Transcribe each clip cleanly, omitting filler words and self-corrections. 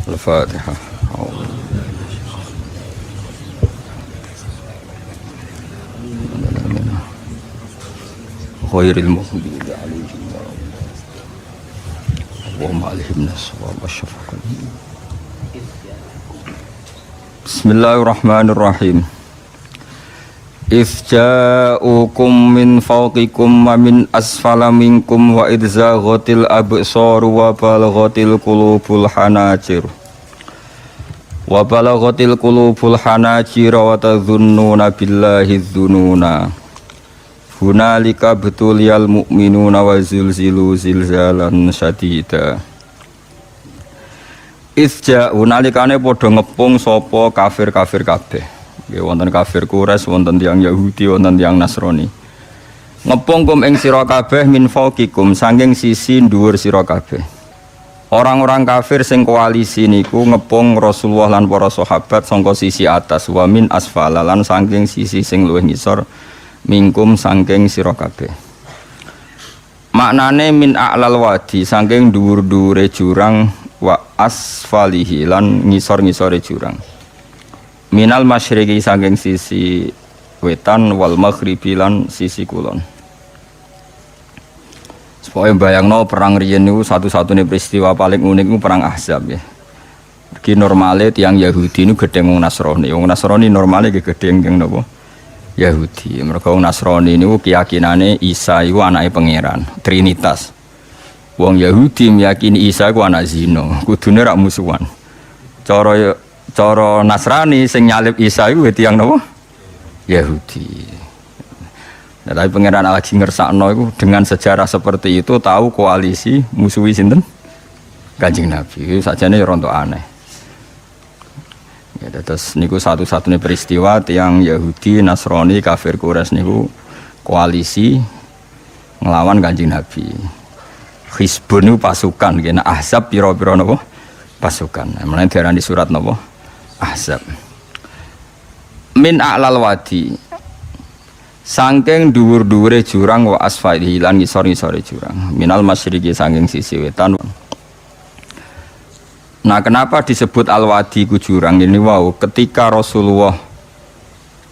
Al-Fatihah. Khairil maghdubi alaihim wa alaihim nas-shawab wasyafaqan. Bismillahirrahmanirrahim. Ifja'ukum min fawqikum wa min asfala minkum wa idzaghatil absaru wa balaghatil qulubul hanajir wa tadhunnuna billahi dzununa hunalika betuliyal mu'minuna wa zulzilu zilzalan syadida. Ifja'u nalikane padha ngepung sapa kafir-kafir kabeh. Nggih wonten kafir Quraisy, wonten tiyang Yahudi, wonten tiyang Nasrani. Ngepung kum ing sira kabeh min fawqikum saking sisi dhuwur sira kabeh. Orang-orang kafir sing koalisi niku ngepung Rasulullah lan para sahabat sangka sisi atas, wa min asfala lan saking sisi sing luwih ngisor mingkum saking sira kabeh. Maknane min a'lal wadi saking dhuwur-dhuwure jurang wa asfalihi lan ngisor-ngisore jurang. Minal masyriqi saking sisi wetan wal maghribi lan sisi kulon. Supaya bayangno perang riyen niku satu-satunya peristiwa paling unik niku perang Ahzab ya. Iki normale tiyang Yahudi niku gedhe wong Nasrani. Wong Nasrani normale gedhe tiyang napa? Yahudi. Mergo wong Nasrani niku keyakinane Isa iku anake pangeran, Trinitas. Wong Yahudi meyakini Isa iku anak zina, kudune rak musuhan. Cara Nasrani sing nyalib Isa iku tiyang napa? Yahudi. Nah, tapi pangeran lagi ngersakno iku dengan sejarah seperti itu tahu koalisi musuhi sinten? Kanjeng Nabi. Sakjane ya rontok aneh. Ya, terus niku satu-satunya peristiwa tiyang Yahudi, Nasrani, kafir Quraisy niku koalisi nglawan Kanjeng Nabi. Hizbun niku pasukan, kena Ahzab pira-pira napa? Pasukan. Mulane diarani surat napa? Ahzab. Min a'lal wadi. Saking dhuwur-dhuwure jurang wa asfalihi lan ngisor-ngisore jurang. Minal masyriqi saking sisi wetan. Nah, kenapa disebut al-wadi ku jurang ini? Wow, ketika Rasulullah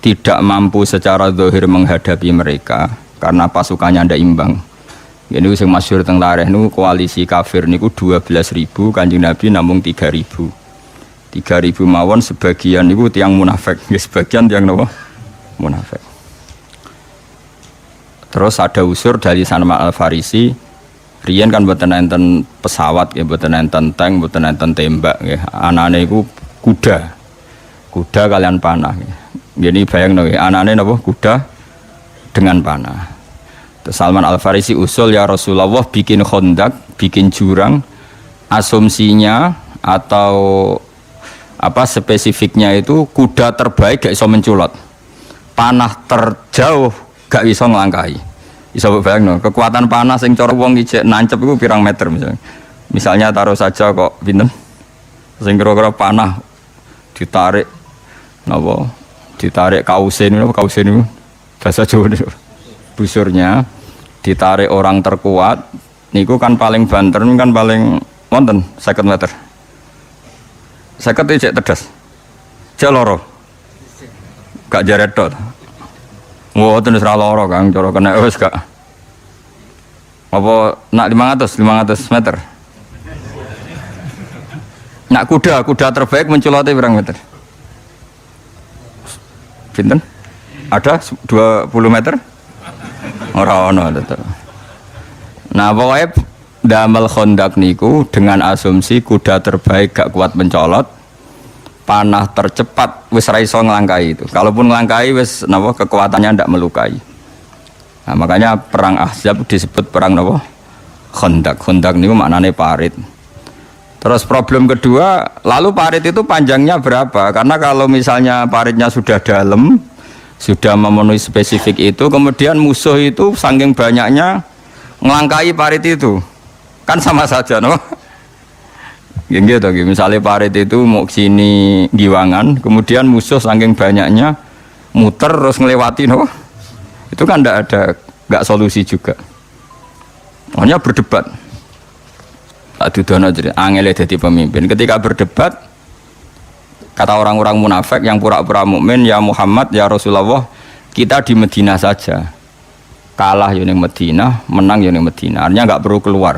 tidak mampu secara zahir menghadapi mereka karena pasukannya ndak imbang. Ini sing masyhur teng tarikh niku koalisi kafir niku 12.000, Kanjeng Nabi namung 3.000. 3.000 mawon sebagian niku tiyang munafik, nggih sebagian tiyang napa? Munafik. Terus ada usur dari Salman Al-Farisi, riyen kan mboten enten pesawat, nggih mboten enten tank, mboten enten tembak, nggih. Anane iku kuda. Kuda kalian panah. Nggih bayangno nggih, anane napa? Kuda dengan panah. Terus Salman Al-Farisi usul, ya Rasulullah bikin khondak, bikin jurang, asumsinya atau apa spesifiknya itu kuda terbaik gak iso menculot, panah terjauh gak iso ngelangkahi. Iso bayangno, kekuatan panah sing cara wong ijek nancep iku pirang meter misalnya taruh saja kok pinten sing kira-kira panah ditarik napa, ditarik kausen niku bahasa Jawa niku. Busurnya ditarik orang terkuat niku kan paling banter kan paling wonten 50 meter. 50 cek tedas. Cek loro. Gak jaret tok. Mboten wis ra loro Kang, cara kena wis gak. Apa nak 500 meter. Nak kuda terbaik menculote pirang meter? Pinten? Ada 20 meter? Ora ono tetep. Nah, pokoknya damel khondak niku dengan asumsi kuda terbaik gak kuat mencolot, panah tercepat wis ra iso nglangkai itu. Kalaupun nglangkai wis napa kekuatannya ndak melukai. Nah, makanya perang Ahzab disebut perang napa? Khondak. Khondak niku maknane parit. Terus problem kedua, lalu parit itu panjangnya berapa? Karena kalau misalnya paritnya sudah dalam, sudah memenuhi spesifik itu, kemudian musuh itu saking banyaknya ngelangkai parit itu, kan sama saja, no? Gitu, misalnya parit itu mau sini giwangan, kemudian musuh saking banyaknya muter terus ngelewati, no? Itu kan nggak solusi juga. Hanya berdebat. Tak dudono jadi angele dadi pemimpin. Ketika berdebat kata orang-orang munafik yang pura-pura mukmin, ya Muhammad, ya Rasulullah, kita di Madinah saja. Kalah yang Madinah, menang yang Madinah. Artinya enggak perlu keluar.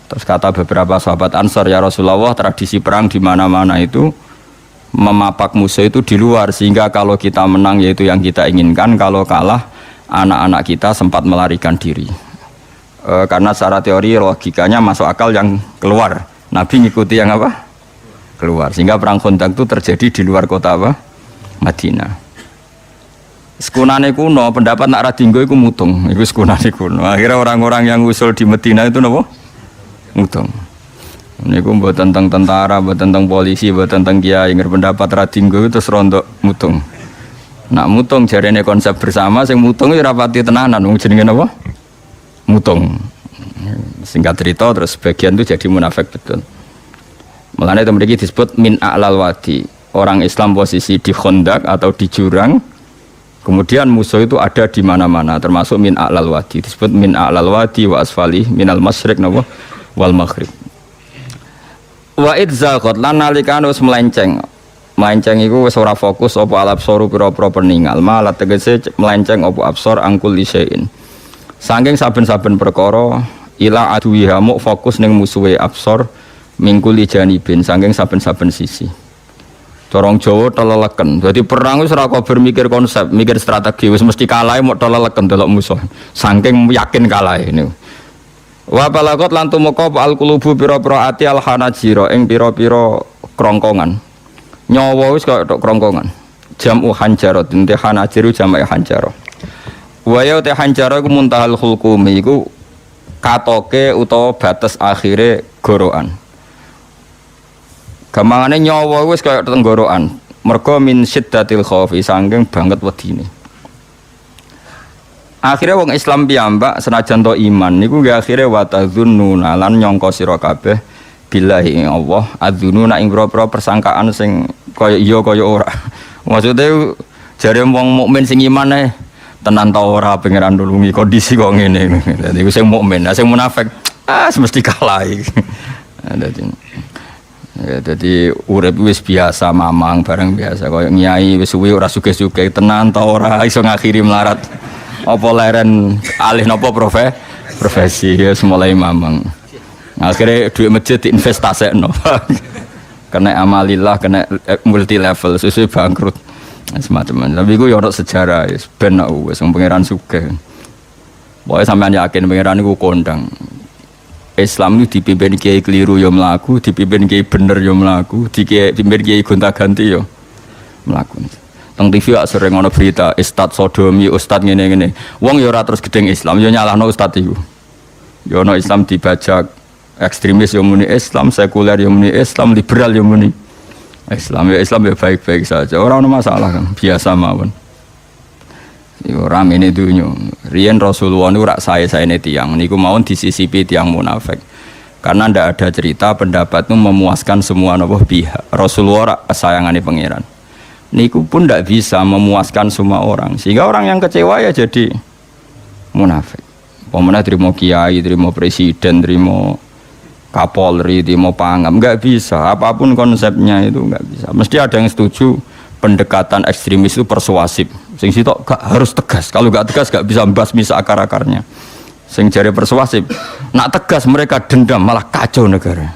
Terus kata beberapa sahabat Ansar, ya Rasulullah, tradisi perang di mana-mana itu memapak musuh itu di luar, sehingga kalau kita menang yaitu yang kita inginkan, kalau kalah anak-anak kita sempat melarikan diri. Karena secara teori logikanya masuk akal yang keluar, Nabi ngikuti yang apa? Keluar, sehingga perang Khandaq itu terjadi di luar kota apa? Madinah. Sekunane kuno pendapat nak radinggo itu mutung, itu sekunane kuno. Akhirnya orang-orang yang usul di Madinah itu apa? Mutung. Ini ku buat tentang tentara, buat tentang polisi, buat tentang kiai, pendapat radinggo itu terus rontok mutung. Nak mutung jarene konsep bersama, sing mutung itu rapati tenanan, jenenge apa? Mutung. Singkat cerita terus sebagian itu jadi munafik betul. Mulane itu mriki disebut min a'lal wadi. Orang Islam posisi di Khandaq atau di jurang. Kemudian musuh itu ada di mana-mana, termasuk min a'lal wadi. Disebut min a'lal wadi wa asfali minal masyriq wal maghrib. Wa idzaqat lan nalikane wis melenceng. Melenceng iku wis ora fokus apa alabsoru pira-pira peningal. Malah tegese melenceng apa absor angkul lisein. Saking saben-saben perkara ila aduwiha muk fokus ning musuhe absor mingkuli janibin saking saben-saben sisi. Corong Jawa teleleken. Dadi perang wis ora kok bermikir konsep, mikir strategi, wis mesti kalah mok teleleken delok musuh. Saking yakin kalah niku. Wa balagot lan tumeka al qulubu pira-pira ati al hanajira ing pira-pira krongkongan. Nyawa wis kaya tok krongkongan. Jam'u hanjarat, inti hanajiru jam'e hanjarah. Wa ya te hanjara iku muntahal hulqumi iku katoke utawa batas akhire gorokan. Gamangane nyawa wis kaya tenggorokan. Mergo min syiddatil khaufi saking banget wedine. Akhire wong Islam piyambak senajan to iman niku nggih akhire wa tadzunnuna lan nyangka sira kabeh billahi ing Allah adzununa ing pira-pira persangkaan sing kaya iya kaya ora. Maksude jare wong mukmin sing iman tenan ta ora pangeran nulungi kondisi kok ngene. Dadi sing mukmin, sing munafik mesti kalah iki. Dadi urip wis biasa mamang bareng biasa kaya nyai wis suwi ora sugih-sugih tenan ta ora iso ngakhiri melarat. Apa leren alih napa profesi ya mulai mamang. Akhirnya duit masjid diinvestasekno. Kena amalillah, kena multi level sesuai bangkrut. Semacam tapi gue yorok sejarah ya ben wis pangeran sugih. Pokoke sampean yakin pangeran iku kondang. Islam itu dipimpin kiai keliru ya mlaku, dipimpin kiai bener ya mlaku, dipimpin kiai gonta-ganti ya mlaku. Teng TV sering ana berita ustad sodomi, ustad ngene-ngene. Wong ya ora terus gedeng Islam, ya nyalahno ustad iku. Ya ana Islam dibajak, ekstremis ya muni Islam, sekuler ya muni Islam, liberal ya muni Islam ya baik-baik saja, orang ada masalah kan, biasa mawon. Orang ini dunia. Rian Rasulullah itu rak saya ini tiang, niku mawon disisipi tiang munafik. Karena ndak ada cerita pendapat itu memuaskan semua pihak. Rasulullah rak kesayangane pangeran. Niku pun ndak bisa memuaskan semua orang, sehingga orang yang kecewa ya jadi munafik. Pemenang terima kiai, terima presiden, terima Kapolri, terima pangam, nggak bisa. Apapun konsepnya itu nggak bisa. Mesti ada yang setuju pendekatan ekstremis itu persuasif. Sing sitok gak harus tegas. Kalau nggak tegas nggak bisa membasmi akar-akarnya. Sing jari persuasif, nak tegas mereka dendam malah kacau negara.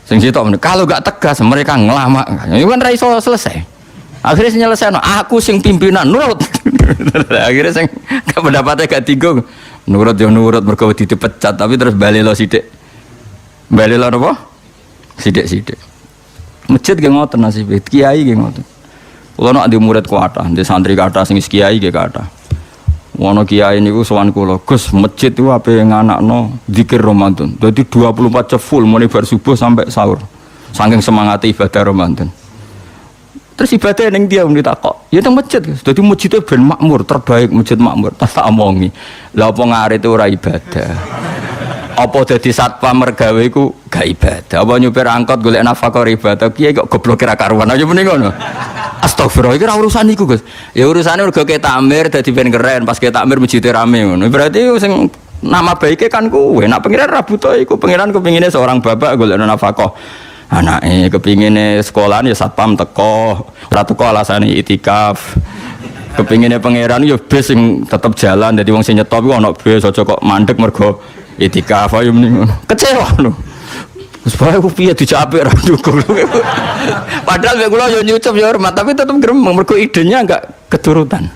Sing sitok kalau nggak tegas mereka ngelama. Itu kan raiso selesai. Akhirnya selesai. Aku sing pimpinan nurut. Akhirnya sing pendapatnya gak tinggung. Nurut ya nurut mergo dipecat tapi terus balik lo sidik. Balik lo apa? Sidik. Masjid ge ngoten nasib, kiai ge ngoten. Kula nek di murid kuatah, di santri kathah sing kiai ge kathah. Wono kiai niku sowan kula, Gus, masjid itu ape nganakno zikir Ramadan. Dadi 24 jam full mulai bar subuh sampai sahur. Saking semangat ibadah Ramadan. Terus ibadah ning dia muni takok. Ya teng masjid, dadi masjidnya ben makmur, terbaik masjid makmur. Tak omongi. Lah apa ngarit ora ibadah? Apa dadi satpam mergawe iku gak ibadah? Apa nyupir angkot golek nafkah ibadah? Kiye kok goblok kira karuan aja muni ngono. Astagfirullah, iki ora urusan iku, Gus. Ya urusane mergo ke takmir dadi ben keren, pas ke takmir masjid rame ngono. Berarti sing Nama baiknya kan kowe. Nak pengiran ra butuh iku, pengiran kepingine seorang bapak golek nafkah. Anake kepingine sekolahan ya satpam teko, ora teko alasane itikaf. Kepingine pangeran ya bis sing tetep jalan, dadi wong sing nyetop iku ana bis aja kok mandek mergo itikaf ayo mending ngono. Kecewa lho. Wis bae ku piye dijapik ra dukung. Padahal mek kula yo nyucup yo hormat, tapi tetep gremeng mergo idenya enggak keturutan.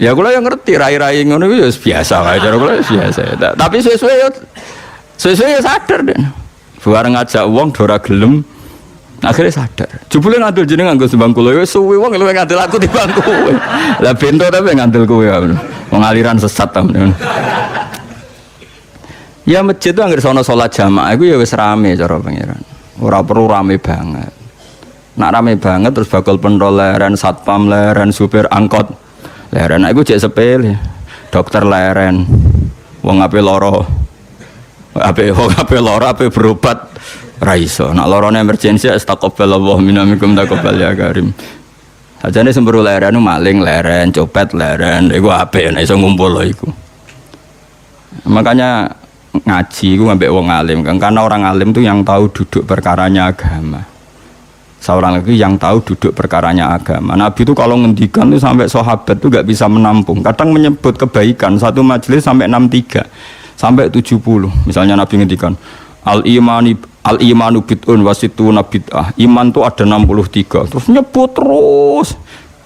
Ya kula yo ngerti rai-rai ngono iku yo biasa wae cara kula biasa. Tapi suwe-suwe yo sadar den. Bareng ngajak wong do ora gelem. Akhirnya sadar. Jebule ngandel jeneng nganggo sembang kula wis suwe wong luwih ngandel aku timbang kowe. Lah bento tapi ngandel kowe wong aliran sesat ta. Ya masjid itu anggere sono salat jamaah iku ya wis rame cara pangeran. Ora perlu rame banget. Nak rame banget terus bakal pentol leren, satpam leren, supir angkot leren. Iku jek sepele. Dokter leren. Wong ape lara. Ape lara ape berobat ra iso. Nak larane emergensi astagfirullah minamikum taqabbal ya karim. Ajane semburu leren maling leren, copet leren, iku apik nek iso ngumpul iku. Makanya ngaji ku ambek wong alim kan, karena orang alim tuh yang tahu duduk perkaranya agama. Seorang lagi yang tahu duduk perkaranya agama. Nabi itu kalau ngendikan tuh sampai sahabat tuh gak bisa menampung. Kadang menyebut kebaikan satu majelis sampai 63 sampai 70. Misalnya Nabi ngendikan al-imanu bid'un wasituna bid'ah. Iman tuh ada 63. Terus nyebut terus.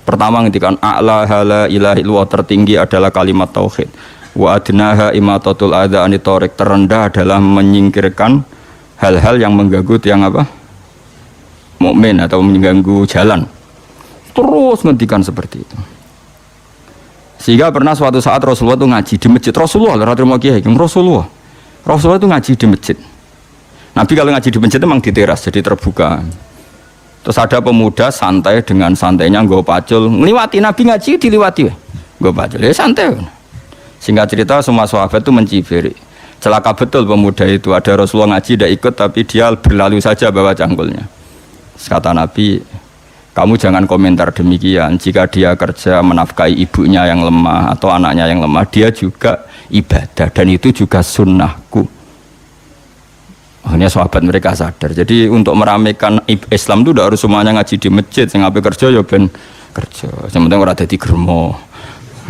Pertama ngendikan a'la hala ilaha illallah, tertinggi adalah kalimat tauhid. Wa adnaha imatatul adza anit thariq, terendah adalah menyingkirkan hal-hal yang mengganggu tiang apa? Mukmin atau mengganggu jalan. Terus ngendikan seperti itu. Sehingga pernah suatu saat Rasulullah itu ngaji di masjid. Rasulullah itu ngaji di masjid. Nabi kalau ngaji di masjid memang di teras, jadi terbuka. Terus ada pemuda santai dengan santainya nggo pacul, ngliwati Nabi ngaji diliwati wae. Nggo pacul, ya santai. Singkat cerita semua sahabat itu mencibir. Celaka betul pemuda itu, ada Rasulullah ngaji tidak ikut tapi dia berlalu saja bawa cangkulnya. Kata Nabi, kamu jangan komentar demikian. Jika dia kerja menafkahi ibunya yang lemah atau anaknya yang lemah, dia juga ibadah dan itu juga sunnahku. Akhirnya sahabat mereka sadar. Jadi untuk meramaikan Islam itu tidak harus semuanya ngaji di masjid. Yang ngapain kerja ya ben kerja. Yang penting orang jadi germo,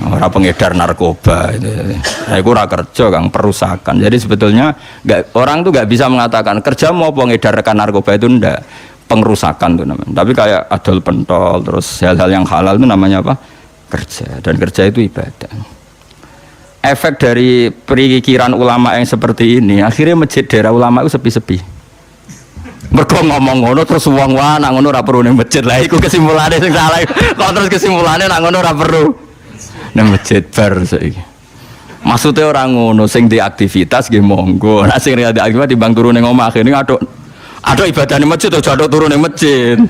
orang pengedar narkoba. Nah, itu orang kerja kang perusakan. Jadi sebetulnya orang tuh nggak bisa mengatakan kerja mau pengedar rekan narkoba itu ndak, pengerusakan tuh namanya. Tapi kayak adol pentol terus hal-hal yang halal itu namanya apa? Kerja. Dan kerja itu ibadah. Efek dari perikiran ulama yang seperti ini, akhirnya masjid daerah ulama itu sepi-sepi. Mergo ngomong ngono terus wong wae nak ngono ora perlu ning masjid. Lah iku kesimpulane sing salah. Kok terus kesimpulannya nak ngono ora perlu ning masjid bar saiki. Maksudnya orang ngono sing di aktivitas nggih monggo. Nek sing ada aktivitas timbang turu ning omah kene aduk ibadah ning masjid aja aduk turu ning masjid.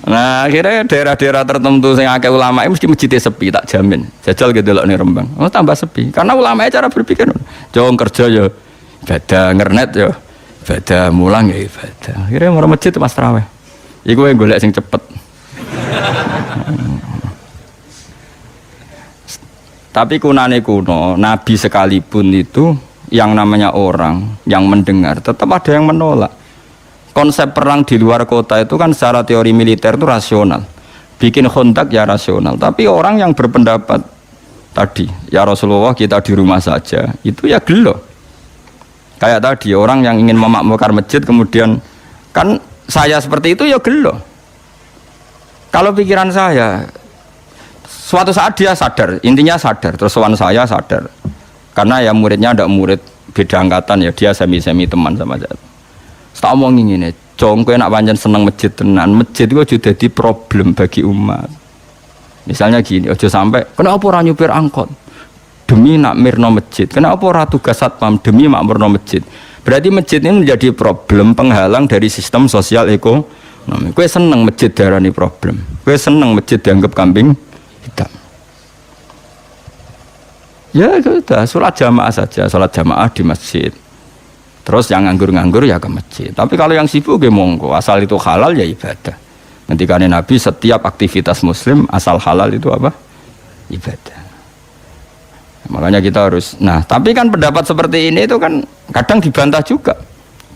Nah akhirnya daerah-daerah tertentu yang akeh ulama mesti masjidnya sepi, tak jamin. Jajal gitu loh nih Rembang, tambah sepi. Karena ulama cara berpikir, jauh kerja ya ibadah, ngernet ya ibadah, mulang ya ibadah. Akhirnya orang masjid itu mas terawih. Iku yang golek sing cepet. Tapi kunane kuno, Nabi sekalipun itu yang namanya orang yang mendengar tetap ada yang menolak. Konsep perang di luar kota itu kan secara teori militer itu rasional. Bikin kontak ya rasional. Tapi orang yang berpendapat tadi, ya Rasulullah kita di rumah saja, itu ya gelo. Kayak tadi orang yang ingin memakmurkan masjid kemudian kan saya seperti itu ya gelo. Kalau pikiran saya, suatu saat dia sadar, intinya sadar, terus sowan saya sadar. Karena ya muridnya ada murid beda angkatan ya, dia semi-semi teman sama saya. Tak omong ngene, cong kowe nak pancen seneng masjid tenan, masjid itu aja dadi problem bagi umat. Misalnya gini, aja sampai kenapa ora nyupir angkot demi nak mirno masjid, kenapa ora tugas satpam demi makmurno masjid. Berarti masjid ini menjadi problem penghalang dari sistem sosial ekonomi. Kowe seneng masjid darani problem, kowe seneng masjid dianggap kambing hitam. Ya sudah, sholat jamaah saja, sholat jamaah di masjid. Terus yang nganggur-nganggur ya ke masjid. Tapi kalau yang sibuk ya monggo, asal itu halal ya ibadah. Ketika Nabi setiap aktivitas muslim asal halal itu apa? Ibadah. Makanya kita harus. Nah, tapi kan pendapat seperti ini itu kan kadang dibantah juga.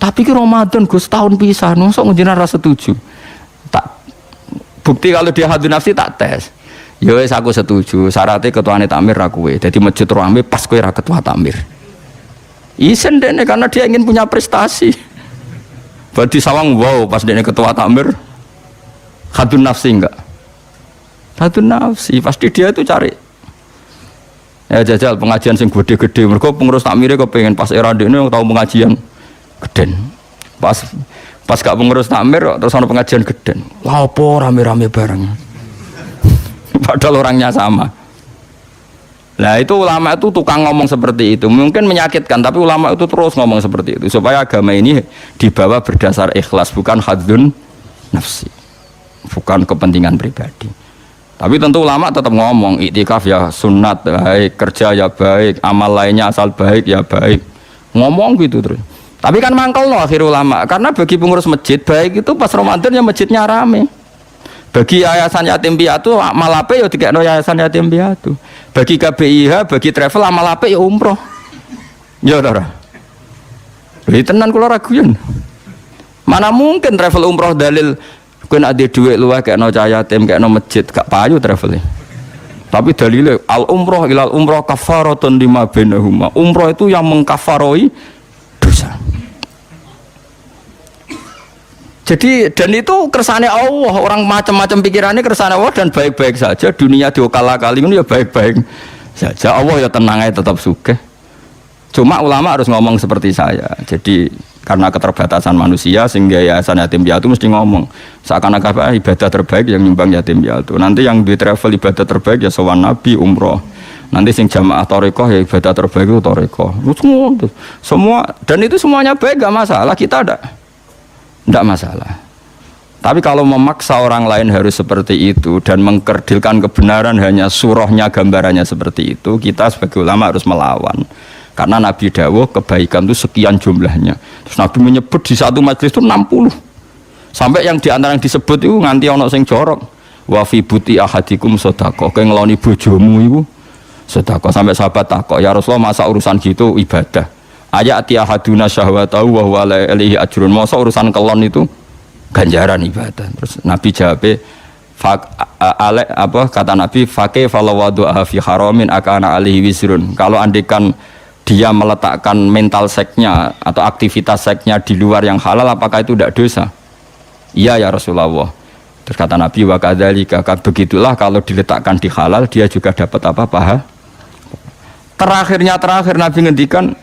Tapi ki Ramadan Gus tahun pisan, mosok njenengan ra setuju. Tak bukti kalau dia hadun nafsi tak tes. Ya wis aku setuju, syaratnya ketuane takmir ra kowe. Dadi masjid rame pas kowe ra ketua takmir. Isen dene karena dia ingin punya prestasi. Berarti sawang wow pas dene ketua takmir hadun nafsi enggak? Hadun nafsi pasti dia itu cari. Ya jajal pengajian sing gede-gede, mergo pengurus takmire kepengin pas era dene tau pengajian geden. Pas gak pengurus takmir terus ana pengajian geden. Lah opo rame-rame bareng. Padahal orangnya sama. Nah itu ulama itu tukang ngomong seperti itu. Mungkin menyakitkan, tapi ulama itu terus ngomong seperti itu supaya agama ini dibawa berdasar ikhlas, bukan hadzun nafsi, bukan kepentingan pribadi. Tapi tentu ulama tetap ngomong iktikaf ya sunat baik, kerja ya baik, amal lainnya asal baik ya baik. Ngomong gitu terus. Tapi kan mangkel loh akhir ulama, karena bagi pengurus masjid baik itu pas Ramadan ya masjidnya rame. Bagi yayasan yatim piatu amal ape ya dikekno yayasan yatim piatu. Bagi KBIH, bagi travel amal ape ya umroh. Ya ora. Lha tenan kula raguyan. Mana mungkin travel umroh dalil kowe nek ade dhuwit luwih kekno cah yatim, kekno masjid, gak payu travel. Tapi dalile al umroh ilal umroh kafaratun lima bainahuma. Umroh itu yang mengkafaroi dosa. Jadi dan itu kersane Allah, orang macam-macam pikirannya kersane Allah dan baik-baik saja. Dunia diokal-akali ini ya baik-baik saja. Allah ya tenang aja tetap sugih. Cuma ulama harus ngomong seperti saya. Jadi karena keterbatasan manusia sehingga yayasan yatim piatu mesti ngomong seakan-akan ibadah terbaik yang nyumbang yatim piatu. Nanti yang di travel ibadah terbaik ya sowan nabi umroh. Nanti sing jamaah thariqah ya ibadah terbaik itu thariqah. Semua dan itu semuanya baik gak masalah, kita tidak masalah. Tapi kalau memaksa orang lain harus seperti itu dan mengkerdilkan kebenaran hanya surahnya gambarannya seperti itu, kita sebagai ulama harus melawan. Karena Nabi dawuh kebaikan itu sekian jumlahnya. Terus Nabi menyebut di satu majelis itu 60. Sampai yang diantara yang disebut itu nganti ono sing jorok. Wa fi buti ahadikum sedekah. Kowe ngeloni bojomu iku sedekah. Sampai sahabat takok, "Ya Rasulullah, masa urusan gitu ibadah? Ayati ahaduna syahwatahu wa huwa alaihi ajrun." Masa urusan kelon itu ganjaran ibadah. Terus Nabi jawab, kata Nabi, "Faqih falawadu'a fi haramin akana alaihi wizrun." Kalau andikan dia meletakkan mental seksnya atau aktivitas seksnya di luar yang halal, apakah itu tidak dosa? Iya ya Rasulullah. Terus kata Nabi, wa kadzalika, begitulah kalau diletakkan di halal dia juga dapat apa paha. Terakhir Nabi ngendikan,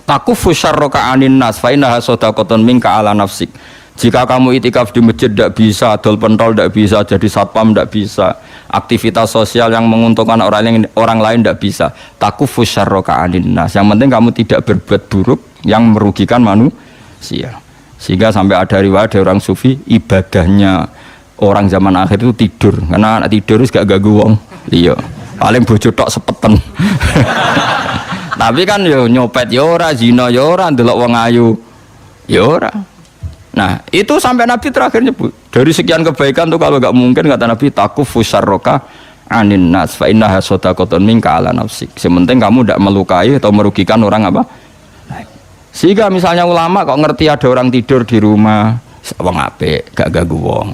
takufu syarraka anin nas fa innaha shadaqatun minka ala nafsik. Jika kamu itikaf di masjid tidak bisa, dol pentol tidak bisa, jadi satpam tidak bisa, aktivitas sosial yang menguntungkan orang lain tidak bisa. Takufu syarraka anin nas. Yang penting kamu tidak berbuat buruk yang merugikan manusia. Sehingga sampai ada riwayat dari orang sufi, ibadahnya orang zaman akhir itu tidur. Karena anak tidur itu gak ganggu wong. Iya. Paling bojo tok sepeten. Tapi kan yo nyopet yo ora, zina yo ora, ndelok wong ayu yo ora. Nah, itu sampai Nabi terakhir nyebut. Dari sekian kebaikan tuh kalau gak mungkin kata Nabi takufu syarraka anin nas fa innaha shadaqatun minka ala nafsik. Sementing kamu tidak melukai atau merugikan orang apa? Sehingga misalnya ulama kok ngerti ada orang tidur di rumah, wong apik, gak ganggu wong.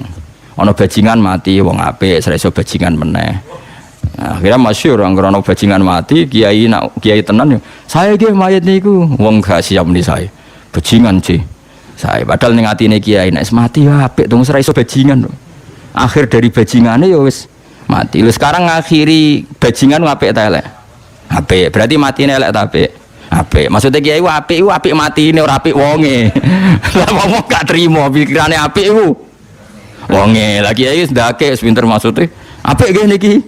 Ana bajingan mati, wong apik, sira iso bajingan meneh. Nah, akhirnya masyhur orang krono bajingan mati, kiai tenan, saya nggih mayit niku, wong gak siap meni saya. Bajingan sih. Saya padahal ning atine kiai nek mati ya apik dong ora iso bajingan. Akhir dari bajingane ya wis mati. Lha sekarang ngakhiri bajingan apik ta elek? Apik. Berarti matine elek ta apik? Apik. Maksudnya kiai ku apik matine ora apik wonge. Lah wong gak trimo pikirane apik iku. Wonge. Lah kiai wis ndake wis pinter maksude. Apik nggih niki.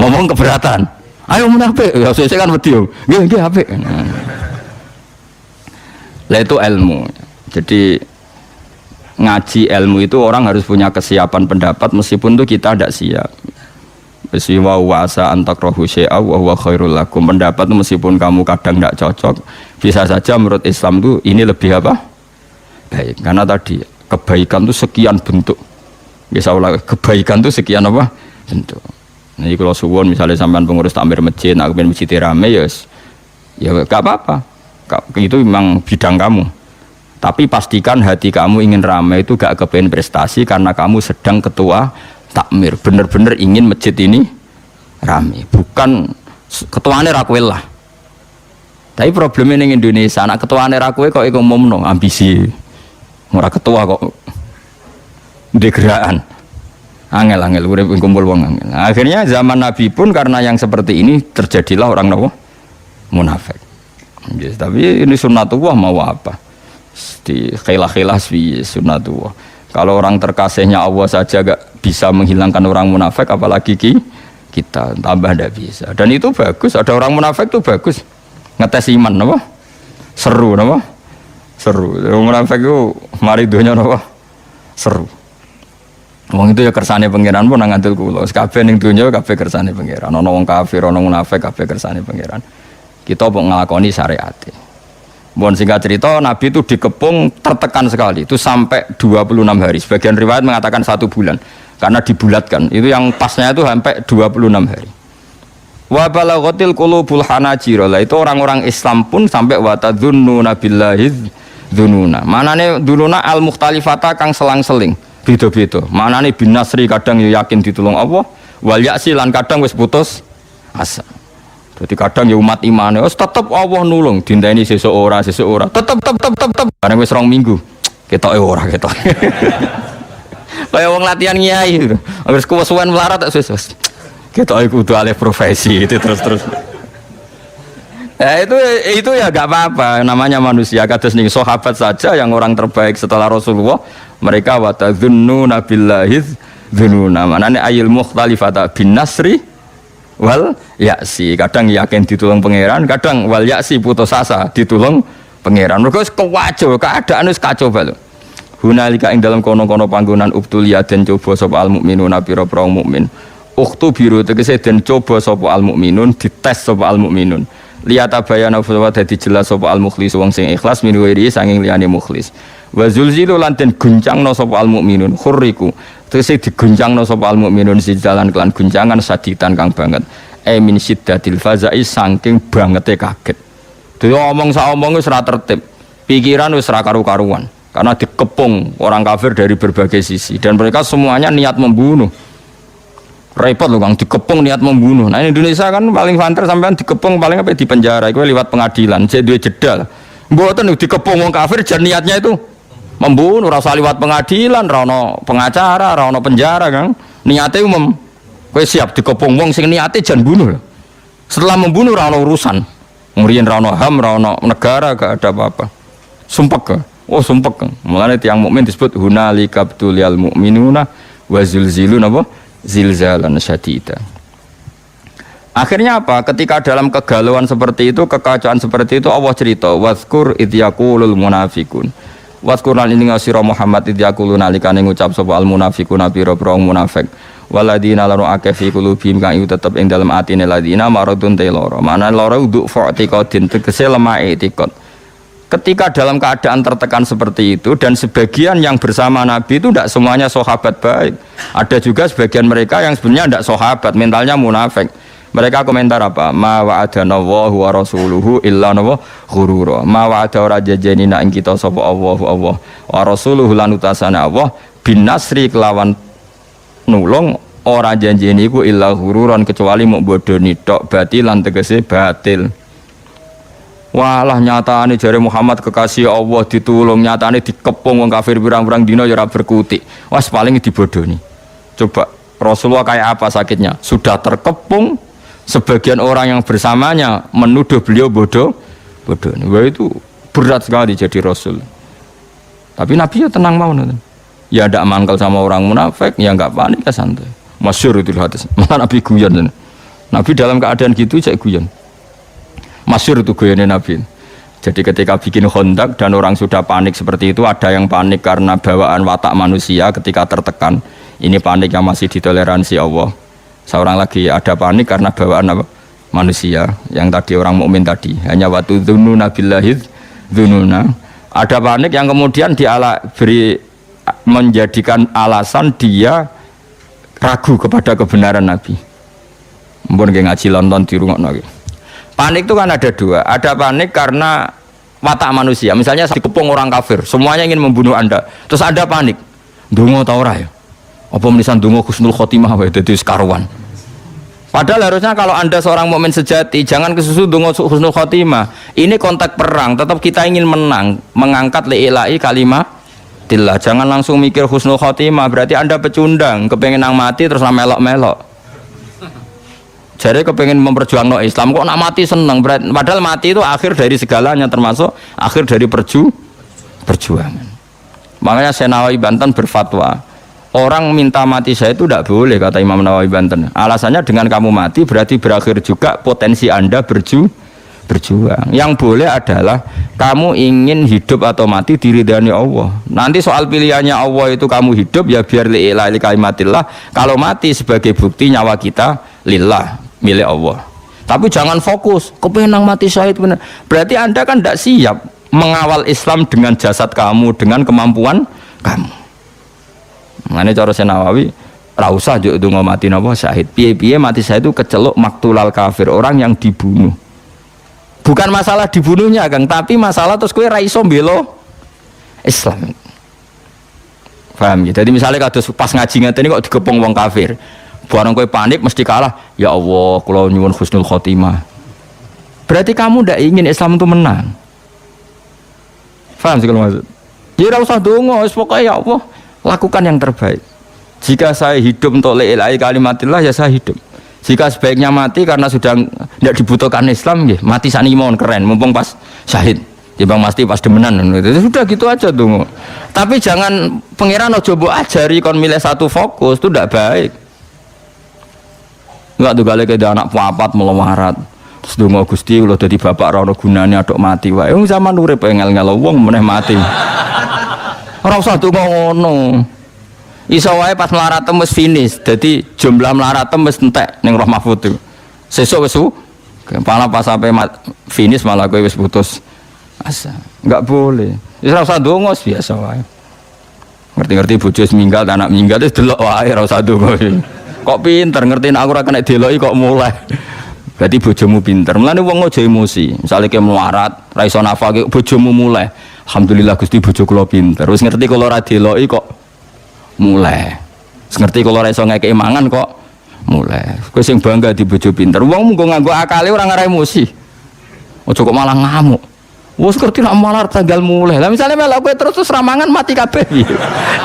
Ngomong keberatan. Ayo men apik. Ya sesuk kan wedi yo. Nggih apik. Lah itu ilmu. Jadi ngaji ilmu itu orang harus punya kesiapan pendapat meskipun itu kita tidak siap. Wa wasa antakrahu syai'a wa huwa khairul lakum. Pendapat itu meskipun kamu kadang tidak cocok, bisa saja menurut Islam itu ini lebih apa? Baik. Karena tadi kebaikan itu sekian bentuk. Bisa ulang, kebaikan itu sekian apa? Bentuk. Nih kalau suwon misalnya sampean pengurus takmir masjid, nak pengen masjid rame ya gak apa-apa. Itu memang bidang kamu. Tapi pastikan hati kamu ingin ramai itu gak kepengen prestasi karena kamu sedang ketua takmir. Bener-bener ingin masjid ini ramai. Bukan ketuanya rakwel lah. Tapi problemnya di Indonesia, anak ketuanya rakwel kok ikut ngomong ambisi. Murah ketua kok degraan. Angel urip kumpul wong angel. Akhirnya zaman Nabi pun karena yang seperti ini terjadilah orang nopo munafik. Yes, tapi ini sunnatullah mau apa? Di khilah-khilah sunnatullah. Kalau orang terkasihnya Allah saja gak bisa menghilangkan orang munafik, apalagi kita tambah ndak bisa. Dan itu bagus. Ada orang munafik itu bagus. Ngetes iman, apa? Seru, apa? Seru. Orang munafik itu mari dunya apa? Seru. Wong itu ya kersane pangeran pun nang ngandel kula. Kabeh ning donya kabeh kersane pangeran. Ana wong kafir, ana munafik kabeh kersane pangeran. Kita mau nglakoni syariat. Mohon singkat cerita, Nabi itu dikepung tertekan sekali. Itu sampai 26 hari. Sebagian riwayat mengatakan 1 bulan karena dibulatkan. Itu yang pasnya itu sampai 26 hari. Wa balaghatil qulubul hanajir. Itu orang-orang Islam pun sampai wa tadzunnuna billahi dzununa. Manane dzununa al mukhtalifata kang selang-seling. Beda-beda. Manane bin nasri kadang yakin ditulung Allah, wal yaksi lan kadang wis putus asa. Jadi kadang ya umat imane wis tetep Allah nulung, dinteni sesuk ora tetep. Bareng wis 2 minggu. Ketoke ora ketok. Kaya wong latihan kiai gitu. Wis kuwes-kuwen melarat tak wis. Ketoke kudu alih profesi itu terus. Ya itu ya gak apa-apa, namanya manusia. Kados nih sahabat saja yang orang terbaik setelah Rasulullah, mereka watadzunnuna billahi dzununa. Manane ayil mukhtalifata bin nasri wal yaksi. Kadang yakin ditulung pangeran, kadang wal yaksi putus asa ditulung pangeran. Mergo wis kewajo, keadaan wis kacau bae. Hunalika ing dalam kono-kono panggonan ubtuliya den coba sapa al mukminuna pira-pira mukmin. Ukhtu biru tegese den coba sapa al mukminun, dites sapa al mukminun. Liyata bayana wa dadi jelas sapa al mukhlis wong sing ikhlas min wiri sanging liyane mukhlis. Wa zulzilu lan den guncangna sapa al mukminun khurriku. Tegese diguncangna sapa al mukminun sijalan kelan guncangan saditan kang banget. Min syiddatil fazai saking bangete kaget. Dhewe omong sak omong wis ora tertib. Pikiran wis ora karu-karuan karena dikepung orang kafir dari berbagai sisi dan mereka semuanya niat membunuh. Repot loh Kang, dikepung niat membunuh. Nah Indonesia kan paling banter sampean dikepung paling apa di penjara, itu lewat pengadilan. Jadi dua jeda. Mboten dikepung wong kafir jan niatnya itu membunuh, rasa lewat pengadilan, rano pengacara, rano penjara Kang. Niatnya umum. Kowe siap dikepung wong sing niatnya jan bunuh. Setelah membunuh rano urusan. Ngriyen rano HAM, rano negara gak ada apa-apa. Sumpek ke? Oh sumpek Kang. Mulane tiyang mukmin disebut hunalika btuliyal mukminuna wa zulzilun apa? Zilzalan syadida. Akhirnya apa? Ketika dalam kegalauan seperti itu, kekacauan seperti itu, Allah cerita wazkur idh yaqulul munafiqun. Wazkur lan ing sira Muhammad idh yaqulun nalikane ngucap sapa al munafiqun pira-pira munafik. Waladina laru akeh fi qulubihim kang tetep ing dalem atine ladina maradun te lara. Mana lara uduk fa'tiqadin tegese lemah etikad. Ketika dalam keadaan tertekan seperti itu dan sebagian yang bersama Nabi itu tidak semuanya sahabat baik. Ada juga sebagian mereka yang sebenarnya tidak sahabat, mentalnya munafik. Mereka komentar apa? Ma wa'adana Allahu wa rasuluhu illa ghurura. Ma wa'ada ora janjeni ing kita sapa Allahu Allah wa rasuluhu lan utasana Allah bin nasri kelawan nulung ora janjeni iku illa ghururan kecuali mau bodoni tok batilan tegese batil. Walah nyatane jare Muhammad kekasih Allah ditulung, nyatane dikepung wong kafir pirang-pirang dina ya ora berkutik. Wes paling dibodoni. Coba Rasulullah kayak apa sakitnya? Sudah terkepung, sebagian orang yang bersamanya menuduh beliau bodoh. Wah itu berat sekali jadi Rasul. Tapi Nabi ya tenang mau nonton. Ya tidak mangkal sama orang munafik, ya enggak panik ya santai. Masyhur itu hadis. Malah Nabi guyon. Nabi dalam keadaan gitu cek guyon. Masyhur itu guyone Nabi. Jadi ketika bikin Khandaq dan orang sudah panik seperti itu, ada yang panik karena bawaan watak manusia ketika tertekan. Ini panik yang masih ditoleransi Allah. Seorang lagi ada panik karena bawaan apa? Manusia yang tadi orang mukmin tadi. Hanya watu dzununa billahi dzununa. Ada panik yang kemudian beri menjadikan alasan dia ragu kepada kebenaran Nabi. Mbon nggih ngaji London dirungokno iki. Panik itu kan ada dua. Ada panik karena watak manusia. Misalnya dikepung orang kafir, semuanya ingin membunuh Anda. Terus Anda panik. Ndonga ta ora ya? Apa menisan ndonga husnul khotimah wae dadi sekaruan. Padahal harusnya kalau Anda seorang mukmin sejati, jangan kesusu ndonga husnul khotimah. Ini konteks perang, tetap kita ingin menang, mengangkat li'ilai kalimatillah. Jangan langsung mikir husnul khotimah, berarti Anda pecundang, kepengen nang mati terus melok-melok. Jadi kepengen memperjuangkan Islam kok nak mati seneng, padahal mati itu akhir dari segalanya, termasuk akhir dari perjuangan. Makanya Syekh Nawawi Banten berfatwa, orang minta mati saya itu tidak boleh, kata Imam Nawawi Banten. Alasannya dengan kamu mati berarti berakhir juga potensi Anda berjuang. Yang boleh adalah kamu ingin hidup atau mati diridhani Allah. Nanti soal pilihannya Allah itu kamu hidup ya biar li'ilai kalimatillah. Kalau mati sebagai bukti nyawa kita lillah, milik Allah. Tapi jangan fokus kepengen mati syahid benar. Berarti Anda kan tidak siap mengawal Islam dengan jasad kamu, dengan kemampuan kamu. Makanya cara Syekh Nawawi ra usah njuk ndonga mati napa syahid. Piye-piye mati syahid itu keceluk maktulal kafir, orang yang dibunuh. Bukan masalah dibunuhnya, Kang, tapi masalah terus kowe ra iso mbela Islam. Paham ya? Jadi misalnya kados pas ngaji ngene kok digepung wong kafir. Barang kowe panik mesti kalah. Ya Allah, kula nyuwun husnul khotimah. Berarti kamu ndak ingin Islam itu menang. Paham sih kalau maksud? Ya ora usah donga, wis pokoke ya Allah, lakukan yang terbaik. Jika saya hidup untuk li'ilai kalimatillah ya saya hidup. Jika sebaiknya mati karena sudah tidak dibutuhkan Islam, ya mati sani mohon keren, mumpung pas syahid. Ya bang mesti pas demenan, itu sudah gitu aja donga. Tapi jangan pangeran ojo mbok ajari kon milih satu fokus, itu tidak baik. Enggak tuh kali ke anak papat melawarat. Terus donga Gusti kula dadi bapak ora ono gunane aduk mati wae. Wong zaman urip ngel-ngel wong meneh mati. Ora usah donga ngono. Iso wae pas mlaratem wis finish. Dadi jumlah mlaratem wis entek ning Roh Mahfud itu. Sesuk wis kepala pas sampai finish malah kowe wis putus asa. Enggak boleh. Wis ora usah donga biasa wae. Ngerti-ngerti bojo wis minggal, anak minggal wis delok wae ora usah donga. Kok pinter ngertiin aku ora kena deloki kok mulai. Berarti bojomu pinter. Mulane wong aja emosi. Misale ke melarat, ra iso nafake bojomu mulai. Alhamdulillah Gusti bojo kula pinter. Wis ngerti kula ora deloki kok mulai. Wis ngerti kula ora iso ngekeki mangan kok mulai. Kowe sing bangga di bojo pinter. Wong mung nganggo akale ora ngara emosi. Aja kok malah ngamuk. Wes ngerti nak malar tanggal mulai. Lah misale melok kowe terus ramangan mati kabeh.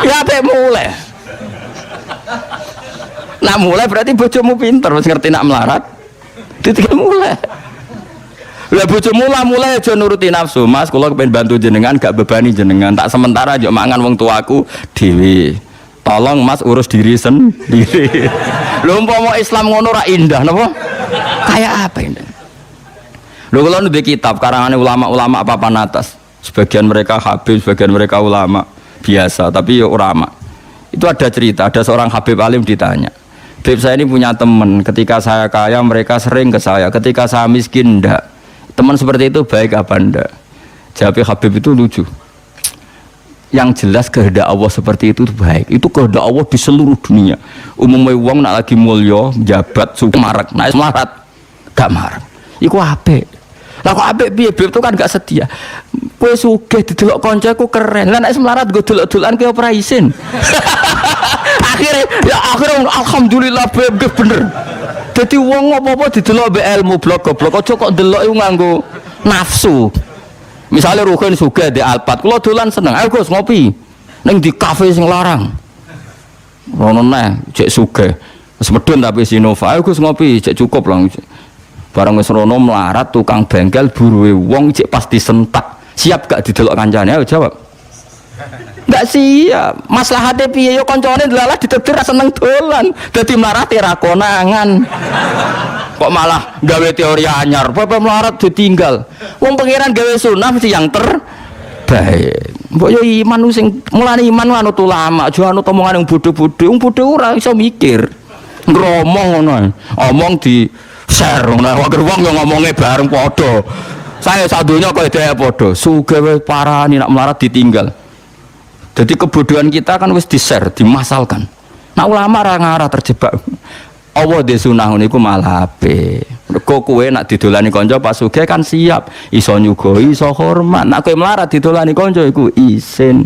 Ya apik mulai. Nak mulai berarti bojomu pinter, wis ngerti nak melarat. Ditinggal mulai. Lah bojomu mulai aja nuruti nafsu. Mas, kula kepengin bantu jenengan gak bebani jenengan. Tak sementara aja mangan wong tuaku dhewe. Tolong Mas urus diri sendiri. Lho umpama Islam ngono ra indah napa? Kayak apa indah? Lho kula nulis kitab karangane ulama-ulama papan atas. Sebagian mereka habib, sebagian mereka ulama biasa, tapi ya ulama. Itu ada cerita, ada seorang habib alim ditanya. Habib saya ini punya teman, ketika saya kaya mereka sering ke saya, ketika saya miskin enggak. Teman seperti itu baik apa enggak? Jawab Habib itu lucu. Yang jelas kehendak Allah seperti itu baik. Itu kehendak Allah di seluruh dunia. Umumnya wong nak lagi mulya, jabat, suka marak, naik semarat, gak marak. Iku apik. Lah kok apik piye? Habib itu kan gak setia. Kowe sugih didelok kancaku keren. Lah nek semarat go delok-delokan kowe ora isin. akhirnya alhamdulillah beb bener. Jadi wong apa-apa didelok mbek ilmu blok-blok aja kok delok iku nganggo nafsu. Misalnya Ruhin sugih di Alphard, kula dolan seneng. Ayo Gus ngopi ning di kafe sing larang. Rono neh cek sugih. Wis medun tapi Sinova. Ayo Gus ngopi cek cukup lah. Barang wis rono melarat tukang bengkel buruwe wong cek pasti sentak. Siap gak didelok kancane? Ayo jawab. Nggak siap. Maslahate piye yo kancane delalah ditetir seneng dolan. Dadi mlarate ra konangan. Kok malah gawe teori anyar. Bapak melarat ditinggal. Wong pangeran gawe sunah mesti yang terbaik. Mbok yo iman sing mulane iman anut ulama, aja anut omongan yang bodho-bodho. Wong bodho ora iso mikir. Ngromong ngono. Omong di share ngono. Wong yo ngomongnya bareng padha. Saya sadunya kok dhewe padha. Sugih wis parani nak melarat ditinggal. Jadi kebodohan kita kan wis di-share, dimasalkan. Nah ulama ra ngarah terjebak. Allah di sunah niku malah apik. Mergo kowe nak didolani kanca pas sugih kan siap, iso nyugoi, iso hormat. Nak kowe melarat didolani kanca iku isin.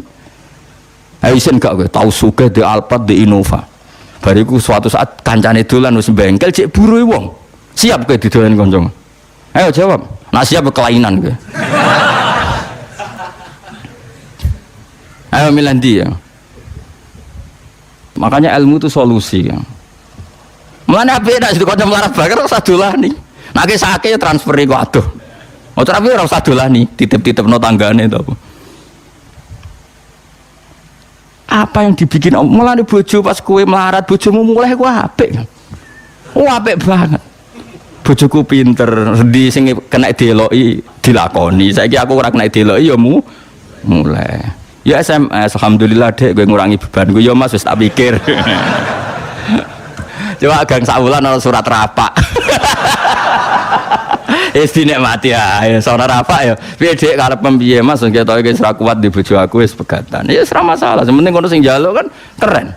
Isin gak kowe tau sugih di Alphard di Innova. Bariku suatu saat kancane dolan wis bengkel cek buru wong. Siap kowe didolani kanca. Ayo jawab. Nak siap kelainan kowe. Ayo milih ndi ya. Makanya ilmu itu solusi ya. Mulane apik nek kanca melarat bakar ora usah dolani. Nek sakit ya transfer iku aduh. Ora tapi ora usah dolani, titip-titipno tanggane to. Apa yang dibikin mulane bojo pas kowe melarat bojomu mulai ku apik. Oh apik banget. Bojoku pinter, di sing kena deloki dilakoni. Saiki aku ora kena deloki ya mulai. Ya SMS, alhamdulillah dek gue ngurangi bebanku. Ya Mas wis tak pikir. Coba gang saulan ana surat rapak. Wis dinikmati ya, surat rapak ya. Piye dek karep piye Mas ketoke wis ra kuat di bojo aku wis pegatan. Ya ora masalah, sementing kono sing njaluk kan keren.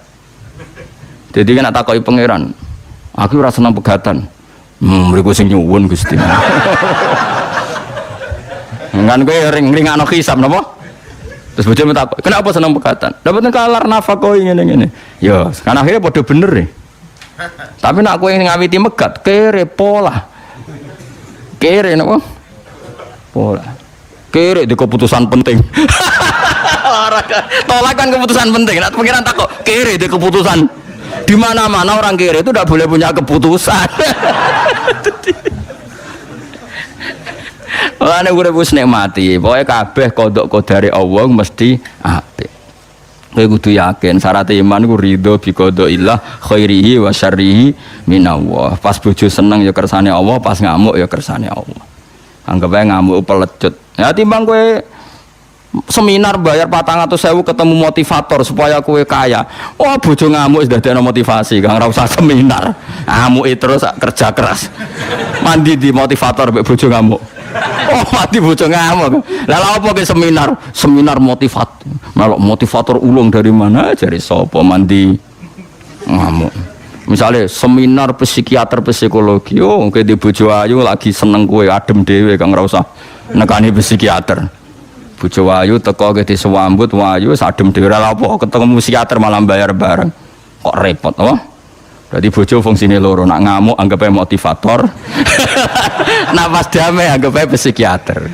Jadi kan tak takoki pangeran. Aku ora seneng pegatan. Mriku sing nyuwun Gusti. Kan kowe ring-ringakno hisab napa? Terus bojomu takut, kenapa seneng pegatan? Dapat kalar nafkah ngene-ngene. Ya, kan akhirnya padha bener ya. Tapi nak kowe ngawiti megat, kere pola. Kere napa? Pola. Kere di keputusan penting. Tolak kan keputusan penting. Nak pikiran takut, kere di keputusan. Di mana-mana orang kere itu tidak boleh punya keputusan. Mulane urip wis nikmati, pokoke kabeh kodok kodare Allah mesti apik. Kowe kudu yakin syarat iman ku ridho bi qadaillah khairihi wa syarrihi minallah. Pas bojo seneng ya kersane Allah, pas ngamuk ya kersane Allah. Anggap ae ngamuk pelecut. Ya timbang kowe seminar bayar 400.000 ketemu motivator supaya kowe kaya. Wah bojo ngamuk wis dadekno motivasi, Kang ora usah seminar. Ngamuki terus kerja keras. Mandi di motivator mek bojo ngamuk. Oh mati bocah ngamuk. Lah apa ke seminar? Seminar motivator ulung dari mana? Dari sapa mandi ngamuk. Misalnya seminar psikiater psikologi. Oh kowe di bojo ayu lagi seneng kowe adem dhewe Kang ora usah nekani psikiater. Bojo ayu teko ke disambut wayu adem dhewe ora apa ketemu psikiater malah bayar bareng. Kok repot apa? Berarti bojo fungsine loro, nak ngamuk anggapnya motivator, nak pas damai anggapnya psikiater.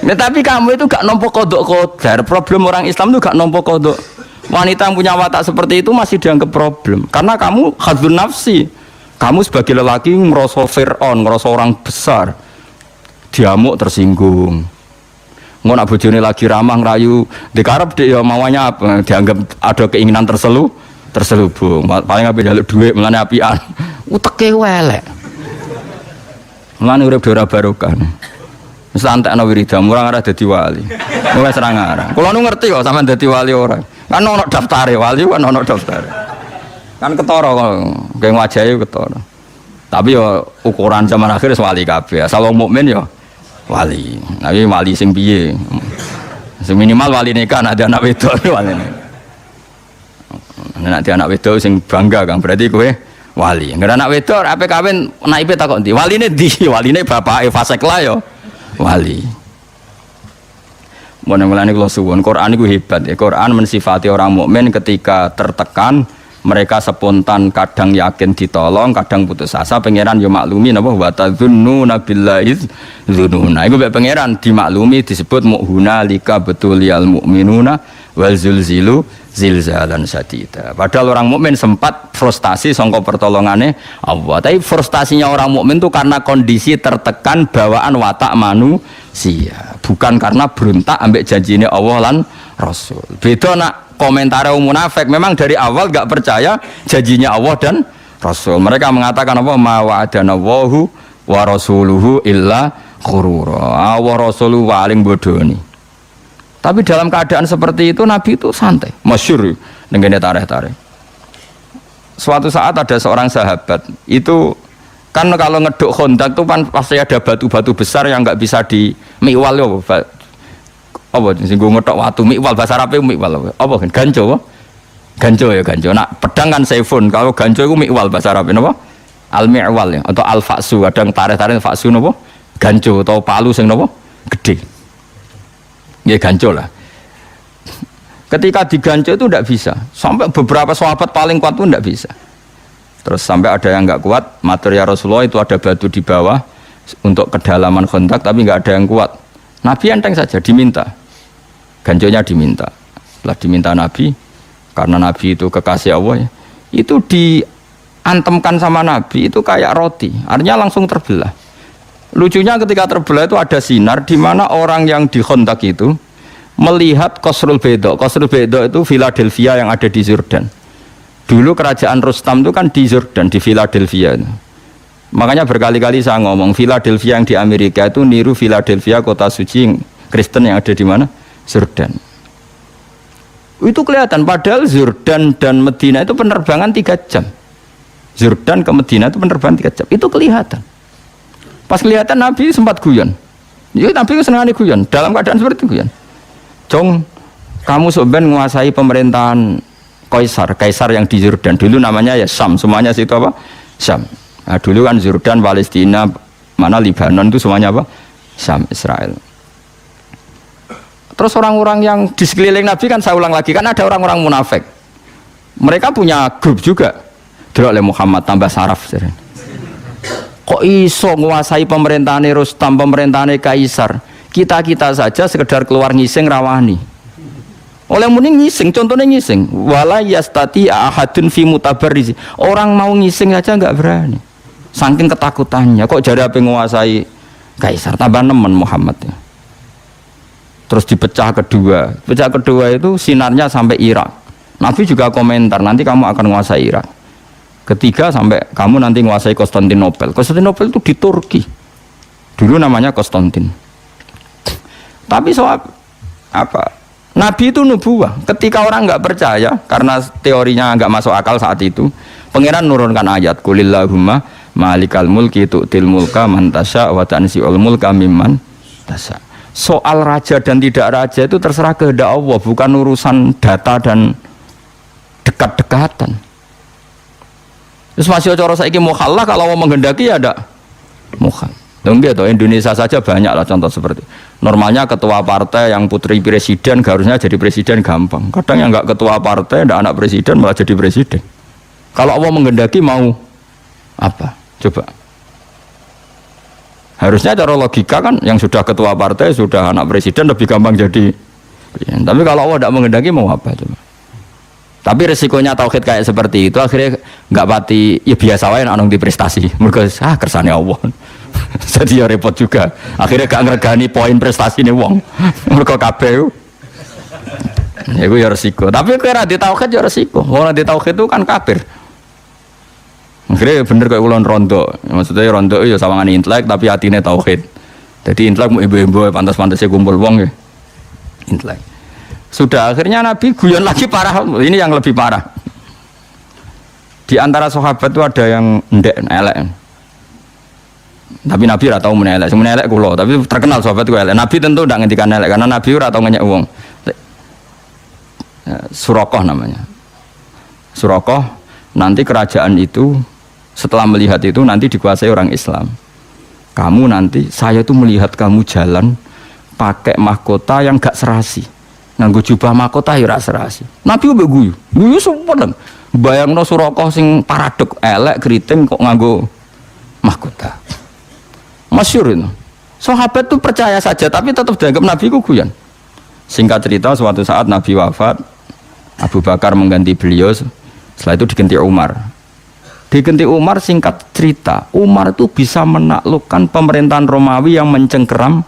Nah, tapi kamu itu gak nompo kodok kodar. Problem orang Islam itu gak nompo kodok. Wanita yang punya watak seperti itu masih dianggap problem. Karena kamu khadzun nafsi. Kamu sebagai lelaki ngerasa Fir'aun, ngerasa orang besar. Diamuk tersinggung. Nggak nak bojone lagi ramah ngerayu, dikarep dia maunya apa? Dianggap ada keinginan terselubung, paling apa jaluk duit, melane apian, uteke welek, melane urip ora barokah. Wis antekno wiridan, ora arah dadi wali. Wis ora ngarang. Kula nu ngerti kok sampean dadi wali ora. Kan ono daftare wali, kan ono daftare. Kan ketara kok, nggih wajahe ketara. Tapi yo ukuran zaman akhir wali kabeh. Asal wong mukmin yo wali. Tapi wali sing piye? Sing minimal wali nikah ada anak wedok wali. Nanti anak wedok sing bangga Kang berarti kowe wali. Nggak anak wedok ape kawin naipe takok ndi? Waline ndi? Waline bapake fasik lah yo. Wali. Mulane kula suwun Quran niku hebat ya. Quran mensifati orang mukmin ketika tertekan mereka spontan, kadang yakin ditolong, kadang putus asa. Pangeran yo maklumi napa wa tadzunnuna billahi dzununa. Iku mek pangeran dimaklumi disebut mu'huna lika betuliyal mu'minuna wal zulzilu zilzalan sadida. Padahal orang mukmin sempat frustasi sangka pertolongane Allah. Tapi frustasinya orang mukmin itu karena kondisi tertekan bawaan watak manusia, bukan karena berontak ambek janjine Allah lan Rasul. Beda nak komentar munafik, memang dari awal gak percaya janjinya Allah dan Rasul. Mereka mengatakan apa? Ma wa'adana Allahu wa rasuluhu illa ghurura. Wa rasuluhu paling bodoni. Tapi dalam keadaan seperti itu Nabi itu santai, masyhur dengan tarikh-tarikh. Suatu saat ada seorang sahabat itu kan kalau ngeduk Khandaq itu kan pasti ada batu-batu besar yang nggak bisa dimikwal ya. Apa singgung ngeduk watu mikwal bahasa Arabnya mikwal apa kan ganjo. Ganjo ya ganjo. Nak pedang kan saifun, kalau ganjo itu mikwal bahasa Arabnya apa? al-mi'wal ya, atau al-fa'su, kadang tarik-tarik fa'su napa? Ganco atau palu sing napa? Gede. Ya ganco lah. Ketika diganco itu tidak bisa. Sampai beberapa sahabat paling kuat pun tidak bisa. Terus sampai ada yang nggak kuat, matur ya Rasulullah itu ada batu di bawah untuk kedalaman kontak tapi nggak ada yang kuat. Nabi enteng saja diminta. Ganconya diminta. Setelah diminta Nabi, karena Nabi itu kekasih Allah ya, itu diantemkan sama Nabi itu kayak roti, artinya langsung terbelah. Lucunya ketika terbelah itu ada sinar di mana orang yang di kontak itu melihat Qasrul Bayda. Qasrul Bayda itu Philadelphia yang ada di Jordan. Dulu kerajaan Rustam itu kan di Jordan, di Philadelphia. Makanya berkali-kali saya ngomong, Philadelphia yang di Amerika itu niru Philadelphia kota suci Kristen yang ada di mana? Jordan. Itu kelihatan, padahal Jordan dan Medina itu penerbangan 3 jam. Jordan ke Medina itu penerbangan 3 jam. Itu kelihatan. Pas kelihatan Nabi sempat guyon. Jadi Nabi itu senang guyon, dalam keadaan seperti itu guyon. Jong, kamu sebenarnya menguasai pemerintahan Kaisar yang di Jordan, dulu namanya ya Syam, semuanya situ apa? Syam. Nah, dulu kan Jordan, Palestina, mana Lebanon itu semuanya apa? Syam, Israel. Terus orang-orang yang di sekeliling Nabi kan saya ulang lagi, kan ada orang-orang munafik. Mereka punya grup juga. Delok oleh Muhammad tambah saraf. Kok iso menguasai pemerintahan Rustam, pemerintahan Kaisar? Kita-kita saja sekedar keluar ngising rawani. Oleh muni ngising, contohnya ngising, wala yastati ahadun fi mutabarrizi. Orang mau ngising aja nggak berani, saking ketakutannya. Kok jadi apa menguasai Kaisar? Tambah nemen Muhammad ya. Terus dipecah kedua, pecah kedua itu sinarnya sampai Irak. Nabi juga komentar, nanti kamu akan menguasai Irak. Ketiga sampai kamu nanti menguasai Konstantinopel. Konstantinopel itu di Turki, dulu namanya Konstantin. Tapi soal apa? Nabi itu nubuah. Ketika orang nggak percaya karena teorinya nggak masuk akal saat itu, Pangeran nurunkan ayat Qulillahumma malikal mulki tu'til mulka man tasya wa tanzi'ul mulka mimman tasya. Soal raja dan tidak raja itu terserah kehendak Allah, bukan urusan data dan dekat-dekatan. Terus masih cara saiki mukhallah, kalau mau menghendaki ya ada mukhal. Enggak, Indonesia saja banyak lah contoh seperti. Normalnya ketua partai yang putri presiden harusnya jadi presiden gampang. Kadang yang enggak ketua partai, enggak anak presiden malah jadi presiden. Kalau Allah menghendaki mau apa? Coba. Harusnya cara logika kan yang sudah ketua partai, sudah anak presiden lebih gampang jadi. Ya, tapi kalau Allah tidak menghendaki mau apa coba? Tapi resikonya tauhid kayak seperti itu akhirnya enggak pati ya biasa wae nek di prestasi. Mergo kersane Allah. Jadi ya repot juga. Akhirnya gak ngregani poin prestasi nih wong. Mergo kabeh. Ya gue ya resiko. Tapi kira di tauhid ya resiko. Orang di tauhid itu kan kafir. Akhirnya bener kayak ulun rondo. Maksudnya rondo ya sawangan intelek tapi hatine tauhid. Jadi intelek mau ibu-ibu pantas-pantasnya kumpul wong ya. Intelek. Sudah akhirnya Nabi guyon lagi parah. Ini yang lebih parah. Di antara sahabat itu ada yang ndek elek. Tapi Nabi ora tau menelek, semenelek kula, tapi terkenal sahabat ku elek. Nabi tentu ndak ngendikan elek karena Nabi ora tau ngenyek wong. Surakoh namanya. Surakoh nanti kerajaan itu setelah melihat itu nanti dikuasai orang Islam. Kamu nanti saya tuh melihat kamu jalan pakai mahkota yang gak serasi. Nganggo jubah mahkota ya ora serasi. Nabi mbek guyu. Guyu sumpah. Bayangno Surakoh sing paradok elek kriting kok nganggo mahkota. Masyhur itu. Sahabat tuh percaya saja tapi tetap dianggap Nabi ku guyon. Singkat cerita suatu saat Nabi wafat, Abu Bakar mengganti beliau, setelah itu diganti Umar. Diganti Umar, singkat cerita, Umar itu bisa menaklukkan pemerintahan Romawi yang mencengkeram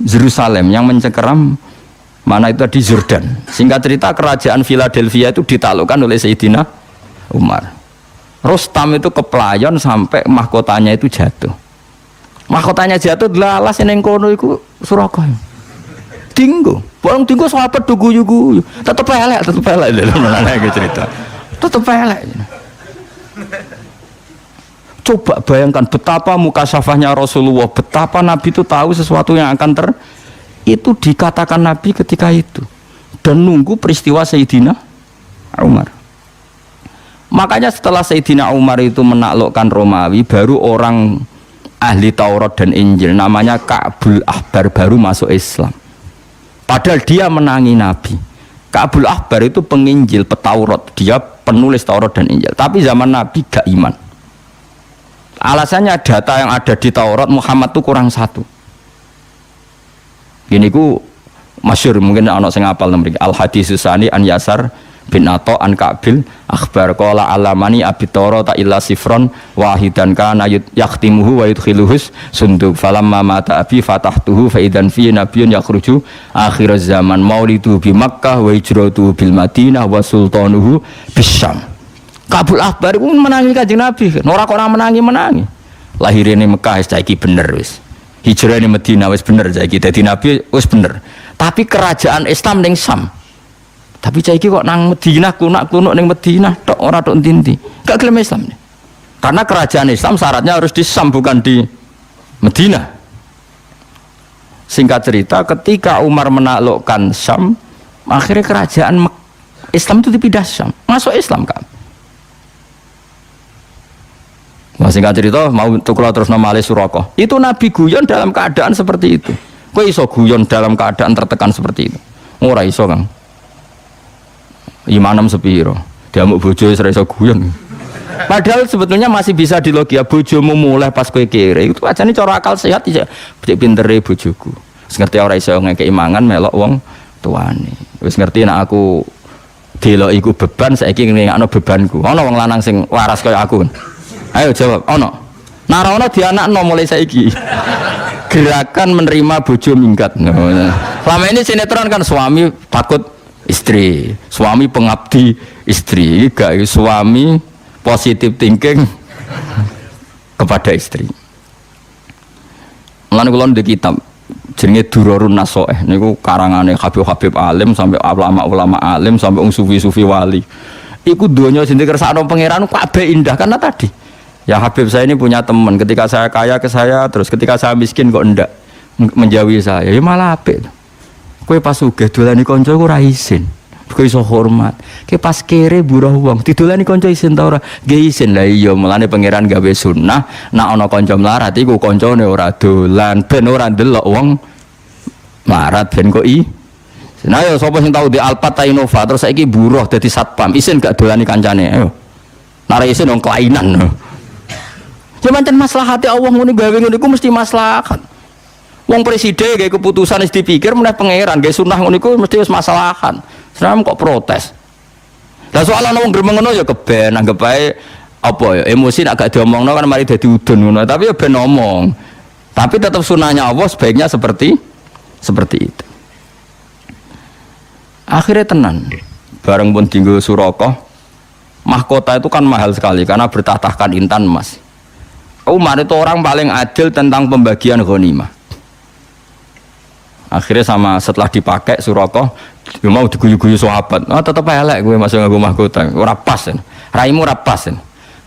Yerusalem, yang mencengkeram mana itu di Jordan. Singkat cerita kerajaan Philadelphia itu ditaklukkan oleh Sayyidina Umar. Rustam itu keplayon sampai mahkotanya itu jatuh. Mahkotanya jatuh lalas yang kono iku Surakoh. Tinggu, barang tinggu sahabat guyu-guyu. Tetep elek lho cerita. Tetep elek. Coba bayangkan betapa mukasyafahnya Rasulullah, betapa Nabi itu tahu sesuatu yang akan itu dikatakan Nabi ketika itu dan nunggu peristiwa Sayyidina Umar. Makanya setelah Sayyidina Umar itu menaklukkan Romawi, baru orang ahli Taurat dan Injil namanya Ka'bul Ahbar baru masuk Islam. Padahal dia menangi Nabi. Ka'bul Ahbar itu penginjil, petaurat, dia penulis Taurat dan Injil. Tapi zaman Nabi gak iman. Alasannya data yang ada di Taurat Muhammad itu kurang satu. Gini ku masyhur mungkin ana sing hafal mriki Al Hadis Susani an Yasar bin Ato an Ka'bil akhbar qala alamani abitoro ta illa sifron wahidan kana yaktimuhu wa yudkhiluhus sunduk falamma mata abi fatahtuhu fa idan fi nabiyyun yakhruju akhir zaman maulidu bi Makkah wa hijratu bil Madinah wa sultanuhu bisyam. Kabul Akbar ku menangi Kanjeng Nabi, ora kok ora menangi. Lahirane Mekah wis saiki bener wis. Hijrahane Madinah wis bener saiki dadi nabi wis bener. Tapi kerajaan Islam ning Syam. Tapi saiki kok nang Madinah kunak-kunuk ning Madinah tok ora tok ndi-ndi. Gak gelem Islam nih. Karena kerajaan Islam syaratnya harus di Syam bukan di Madinah. Singkat cerita ketika Umar menaklukkan Syam, akhirnya kerajaan Islam itu dipindah Syam. Masuk Islam kan. Nah, singkat cerita mau tukul terus nama Ali Suraqah. Itu Nabi guyon dalam keadaan seperti itu. Kowe iso guyon dalam keadaan tertekan seperti itu. Ora iso, Kang. Imanem sepiro, diamuk bojo wis ora iso guyon. Padahal sebetulnya masih bisa dilogia bojomu mulai pas kowe kere. Itu ajane cara akal sehat iki pintere bojoku. Wis ngerti ora iso ngekeki mangan melok wong tuane. Wis ngerti nek aku delok iku beban saiki ngekno bebanku. Ana wong lanang sing waras kaya aku. Ayo jawab, ana. Nek ana dianakno mulai saiki. Gerakan menerima bojo minggat. Selama ini sinetron kan suami takut istri, suami pengabdi istri, gak suami positive thinking kepada istri. Lan kula ndek kitab jenenge Durarun Nasoeh niku karangane Habib alim sampai ulama alim sampai sufi wali. Iku donya sing dikersakno pangeran kabeh indah karena tadi. Ya Habib saya ini punya teman, ketika saya kaya ke saya, terus ketika saya miskin kok ndak menjauhi saya. Ya malah apik. Kowe pas sugih dolani kanca ku ora isin. Kowe iso hormat. Kowe pas kere buruh wong, didolani kanca isin ta ora? Nggih isin. Lah iya, mulane pangeran gawe sunah, nek ana kanca mlarat iku kancane ora dolan ben ora ndelok wong mlarat ben kok Nah ya sapa sing tau di Alphard Innova terus saiki buruh dadi satpam, isin gak dolani kancane. Ayo. Nek isin wong kelainan. Ya pancen maslahate Allah ngene gawe ngono iku mesti maslahat. Wong presiden gawe keputusan wis dipikir meneh pangeran gawe sunah ngono iku mesti wis maslahan. Senam kok protes. Lah soal ana wong gremeng ngono ya keben anggap ae apa ya emosi nek gak diomongno kan mari dadi udun ngono. Tapi ya ben ngomong. Tapi tetap sunahnya Allah sebaiknya seperti itu. Akhirnya tenan. Bareng pun tinggal Suraqah. Mahkota itu kan mahal sekali karena bertatahkan intan emas. Umar itu orang paling adil tentang pembagian ghanimah. Akhirnya setelah dipakai Suraqah mau diguyu-guyu sahabat. Oh tetep elek gue masuk nganggo mahkota. Ora pas. Raimu ora pas.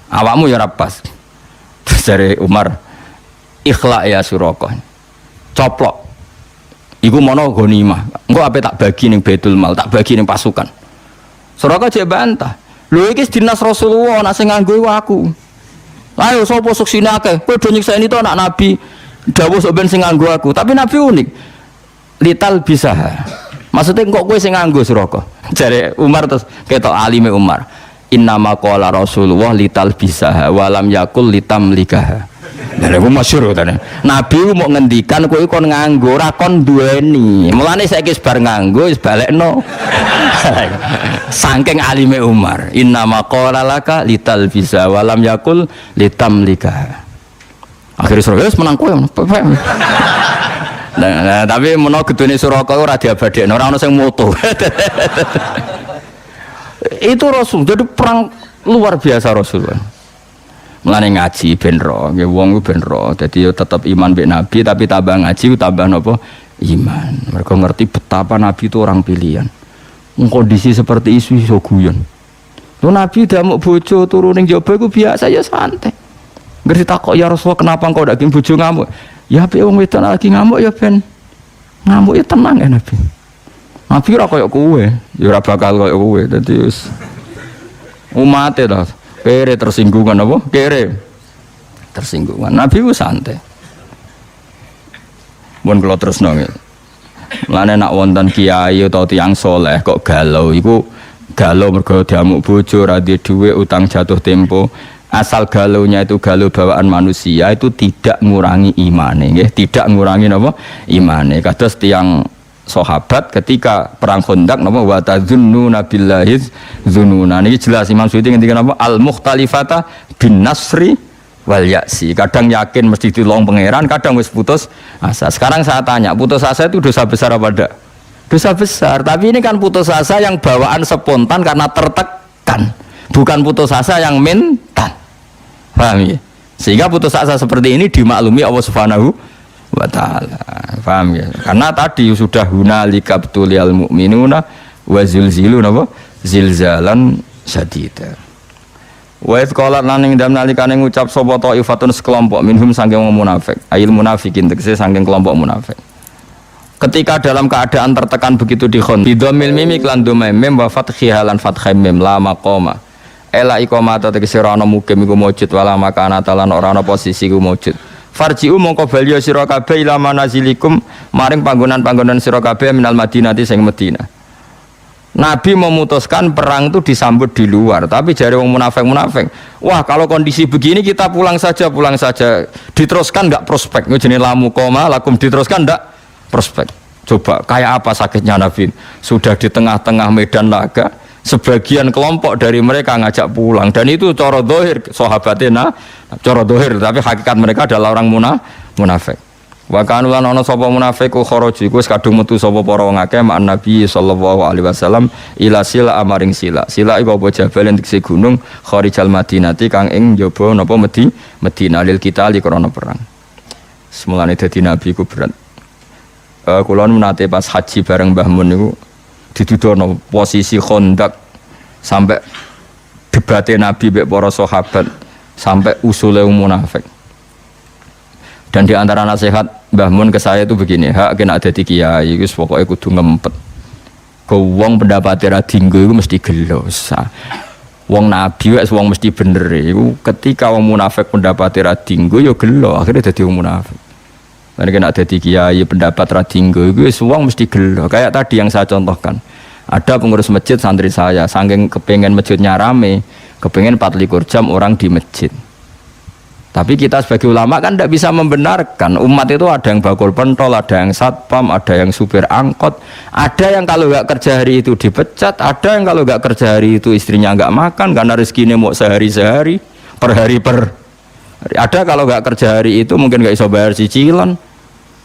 Awakmu ya ora pas. Terus dari Umar, "Ikhlaq ya Suraqah." Coplok. Iku mono ghanimah. Engko ape tak bagi ning Baitul Mal, tak bagi ning pasukan. Suraqah jek bantah. Lho iki dinas Rasulullah nek sing nganggo aku. Ayo sapa suksine akeh. Kowe do nyikseni to anak Nabi. Dawuh sok ben sing nganggo aku. Tapi Nabi unik. Lital bisa. Maksudnya kok kowe sing nganggo Suraqah. Jare Umar terus ketok alime Umar. Innama qala Rasulullah lital bisa wa lam yakul litamlikaha. Lah aku masyhur tane. Nabi mau ngendikan kowe kon nganggo ora kon duweni. Mulane saiki bar nganggo wis balekno. Saking alime Umar. Innama qala laka lital bisa wa lam yakul litamlikaha. Akhire Suraqah wis menang kowe. Nah, tapi menawa gedene Suraqah ora diabadekno, ora ana sing moto. Itu Rasul, jadi perang luar biasa Rasulullah. Mulane ngaji ben ro, nggih wong ku ben ro. Dadi yo tetep iman mbek Nabi tapi tambah ngaji tambah napa? Iman. Mereka ngerti betapa Nabi itu orang pilihan. Kondisi seperti isu guyon. Lho Nabi damuk bojo turu ning jaba iku biasa ya santai. Ngerti takok ya Rasulullah kenapa engkau ndak bojo ngamuk? Ya apik wong wedok lagi ngamuk ya ben ngamuk ya tenang ya Nabi. Nabi ora koyo kowe, ya ora bakal koyo kowe. Dadi wis Umatnya lah kere tersinggungan apa? Kere tersinggungan. Nabi ku santai. Mun kula tresno nggih. Mulane nak wonten kiai utawa tiyang saleh kok galau iku galau mergo diamuk bojo, ra duwe dhuwit, utang jatuh tempo. Asal galaunya itu galau bawaan manusia itu tidak ngurangi imane nggih, tidak ngurangi napa? Imane. Kados tiyang sahabat ketika perang Khandaq napa wa tazunnuna billahi dzununa. Niki jelas Imam Suyuti ngendikan napa al mukhtalifata bin nasri wal yaksi. Kadang yakin mesti ditolong pangeran, kadang wis putus asa. Sekarang saya tanya, putus asa itu dosa besar apa enggak? Dosa besar, tapi ini kan putus asa yang bawaan spontan karena tertekan, bukan putus asa yang mental. Paham ya? Sehingga putus asa seperti ini dimaklumi Allah Subhanahu wa ta'ala. Paham ya? Karena tadi sudah hunalika btuliyal mu'minuna wa zilzilun apa? Zilzalan syadida. Wa idh qalat lan ing dalem nalikane ngucap sapa ta'ifatun sekelompok minhum saking wong munafik. Ail munafikin tegese saking kelompok munafik. Ketika dalam keadaan tertekan begitu di khon bidomil mimi klan domem mem wa fathiha lan fathai mem la maqama ela iqamata tegese ora ana mukim iku mujud wala makana talan ora ana posisi iku mujud farji'u mongko bali sira kabeh ila manazilikum maring panggonan-panggonan sira kabeh minal madinati sing Madinah. Nabi memutuskan perang itu disambut di luar, tapi jari wong munafik, wah kalau kondisi begini kita pulang saja, diteruskan nggak prospek, jenis lamu koma, lakum diteruskan nggak prospek. Coba kayak apa sakitnya Nabi? Sudah di tengah-tengah medan laga, sebagian kelompok dari mereka ngajak pulang, dan itu coro dohir, sahabatnya coro dohir, tapi hakikat mereka adalah orang munafik. Wa kanu lan ana sapa munafiku kharaju iku wis kadung metu sapa para wong akeh mak Nabi sallallahu alaihi wasallam ila sila amaring sila. Sila iku apa jabal tegese gunung kharijal Madinati kang ing njaba napa Madinah lil kita li krana perang. Semulane dadi Nabi ku berat. Kula nate pas haji bareng Mbah Mun niku didudono posisi Khandaq sampai debate Nabi mek para sahabat sampai usule munafik. Dan di antara nasihat Mbah Mun ke saya itu begini, hak kena dadi kiai wis pokoke kudu ngempet. Go wong pendapate ra dinggo iku mesti gelo. Wong nabi wis wong mesti bener iku ketika wong munafik pendapate ra dinggo ya gelo, akhirnya dadi wong munafik. Lan kena dadi kiai pendapat ra dinggo iku wis wong mesti gelo. Kayak tadi yang saya contohkan. Ada pengurus masjid santri saya, saking kepengen masjidnya rame, kepengen 24 jam orang di masjid. Tapi kita sebagai ulama kan tidak bisa membenarkan. Umat itu ada yang bakul pentol, ada yang satpam, ada yang supir angkot, ada yang kalau nggak kerja hari itu dipecat, ada yang kalau nggak kerja hari itu istrinya nggak makan karena rezekinya mau sehari-sehari, per hari. Ada kalau nggak kerja hari itu mungkin nggak bisa bayar cicilan.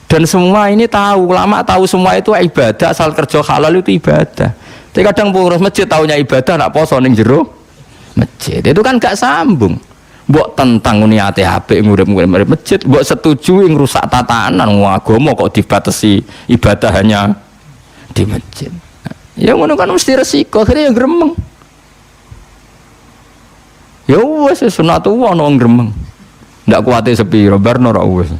Dan semua ini tahu, ulama tahu semua itu ibadah, asal kerja halal itu ibadah. Tapi kadang pengurus masjid tahunya ibadah, nak poso ning jero masjid, itu kan nggak sambung. Mbok tentang niate apik ngurip-ngurip masjid, mbok setuju ngrusak tatanan agama kok dibatasi ibadah hanya di masjid. Ya ngono kan mesti resiko, akhirnya yang gremeng. Ya wis sunatullah ono gremeng. Ndak kuwate sepiro barno ra wis.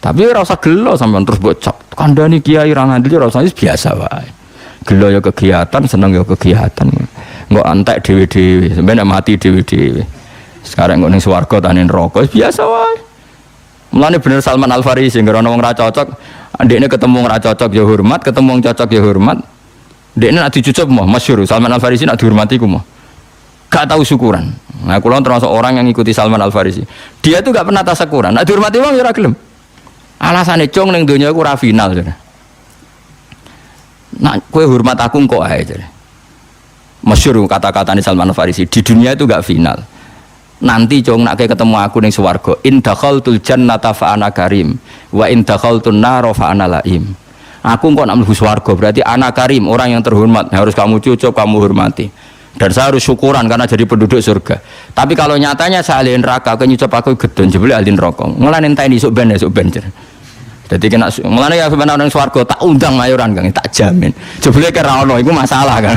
Tapi ora usah gelo sampean terus mbok cap. Kandhani kiai ra ngandel ora usah biasa wae. Gelo ya kegiatan, seneng ya kegiatan. Engko antek dhewe-dhewe, sampeyan mati dhewe-dhewe. Sekarang nggak ning swarga tanin rokok biasa wae. Mulane bener Salman Al Farisi nggak wong ra cocok, ndekne ketemu wong ra cocok ya hormat, ketemu wong cocok ya hormat. Ndekne nek dicucup mah masyhur Salman Al Farisi nek dihormati ku mah. Gak tahu syukuran. Nah, kula termasuk orang yang ngikuti Salman Al Farisi. Dia itu gak pernah tasakuran. Nek dihormati wong ya ora gelem. Alasane cong ning donya iku ora final jare. Nak kowe hormat aku kok ae jare. Masyhur kata-katane Salman Al Farisi, di dunia itu gak final. Nanti cong nak ketemu aku ning swarga in dakhaltul jannata fa ana karim wa in dakhaltun nar fa ana laim. Aku kok nak mlebu swarga berarti ana karim, orang yang terhormat, harus kamu cucup, kamu hormati. Dan saya harus syukuran karena jadi penduduk surga. Tapi kalau nyatanya saya ahli neraka, aku nyucup aku gedon jebule ahli neraka. Mulane enteni esuk ben Jadi kena mulane ya sampeyan nang swarga tak undang mayoran Kang, tak jamin. Jebule ke ra ono iku masalah kan.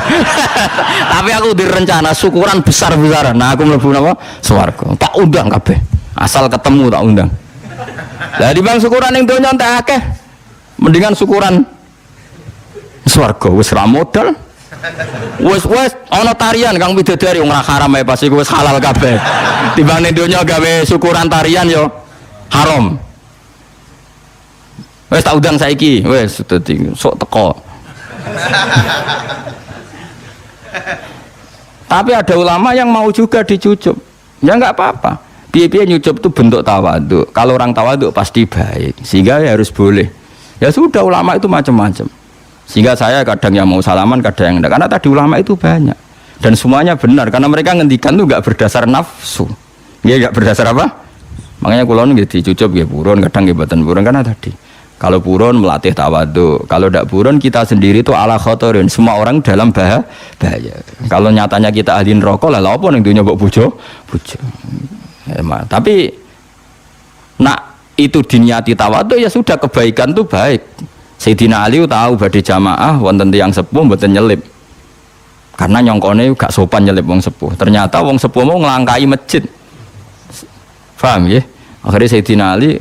Tapi aku direncana syukuran besar-besaran. Nah aku mlebu napa? Swarga. Tak undang kabeh. Asal ketemu tak undang. Lah di bang syukuran ning donya entek akeh. Mendingan syukuran swarga wis ra modal. Wes ana tarian Kang Widodari ora haram ae pas iku wis halal kabeh. Timbang ning donya gawe syukuran tarian yo haram. Wes tak udang saiki, wes dadi sok teko. Tapi ada ulama yang mau juga dicucup. Ya enggak apa-apa. Piye-piye nyucup itu bentuk tawaduk. Kalau orang tawaduk pasti baik. Sehingga ya harus boleh. Ya sudah ulama itu macam-macam. Sehingga saya kadang yang mau salaman, kadang yang enggak. Karena tadi ulama itu banyak. Dan semuanya benar. Karena mereka ngendikan itu enggak berdasar nafsu. Ya enggak berdasar apa? Makanya kulon gitu dicucup ya purun, kadang nggih purun karena tadi. Kalau purun melatih tawaduk. Kalau enggak purun kita sendiri itu ala khotorin. Semua orang dalam bahaya. Kalau nyatanya kita ahli neraka lah apa ning dunya mbok bojo. Tapi nak itu diniati tawadhu ya sudah kebaikan itu baik. Sayyidina Ali tahu badhe jamaah wonten tiyang sepuh mboten nyelip. Karena nyongkone gak sopan nyelip wong sepuh. Ternyata wong sepuh mau nglangkai masjid. Paham ya? Akhirnya Sayyidina Ali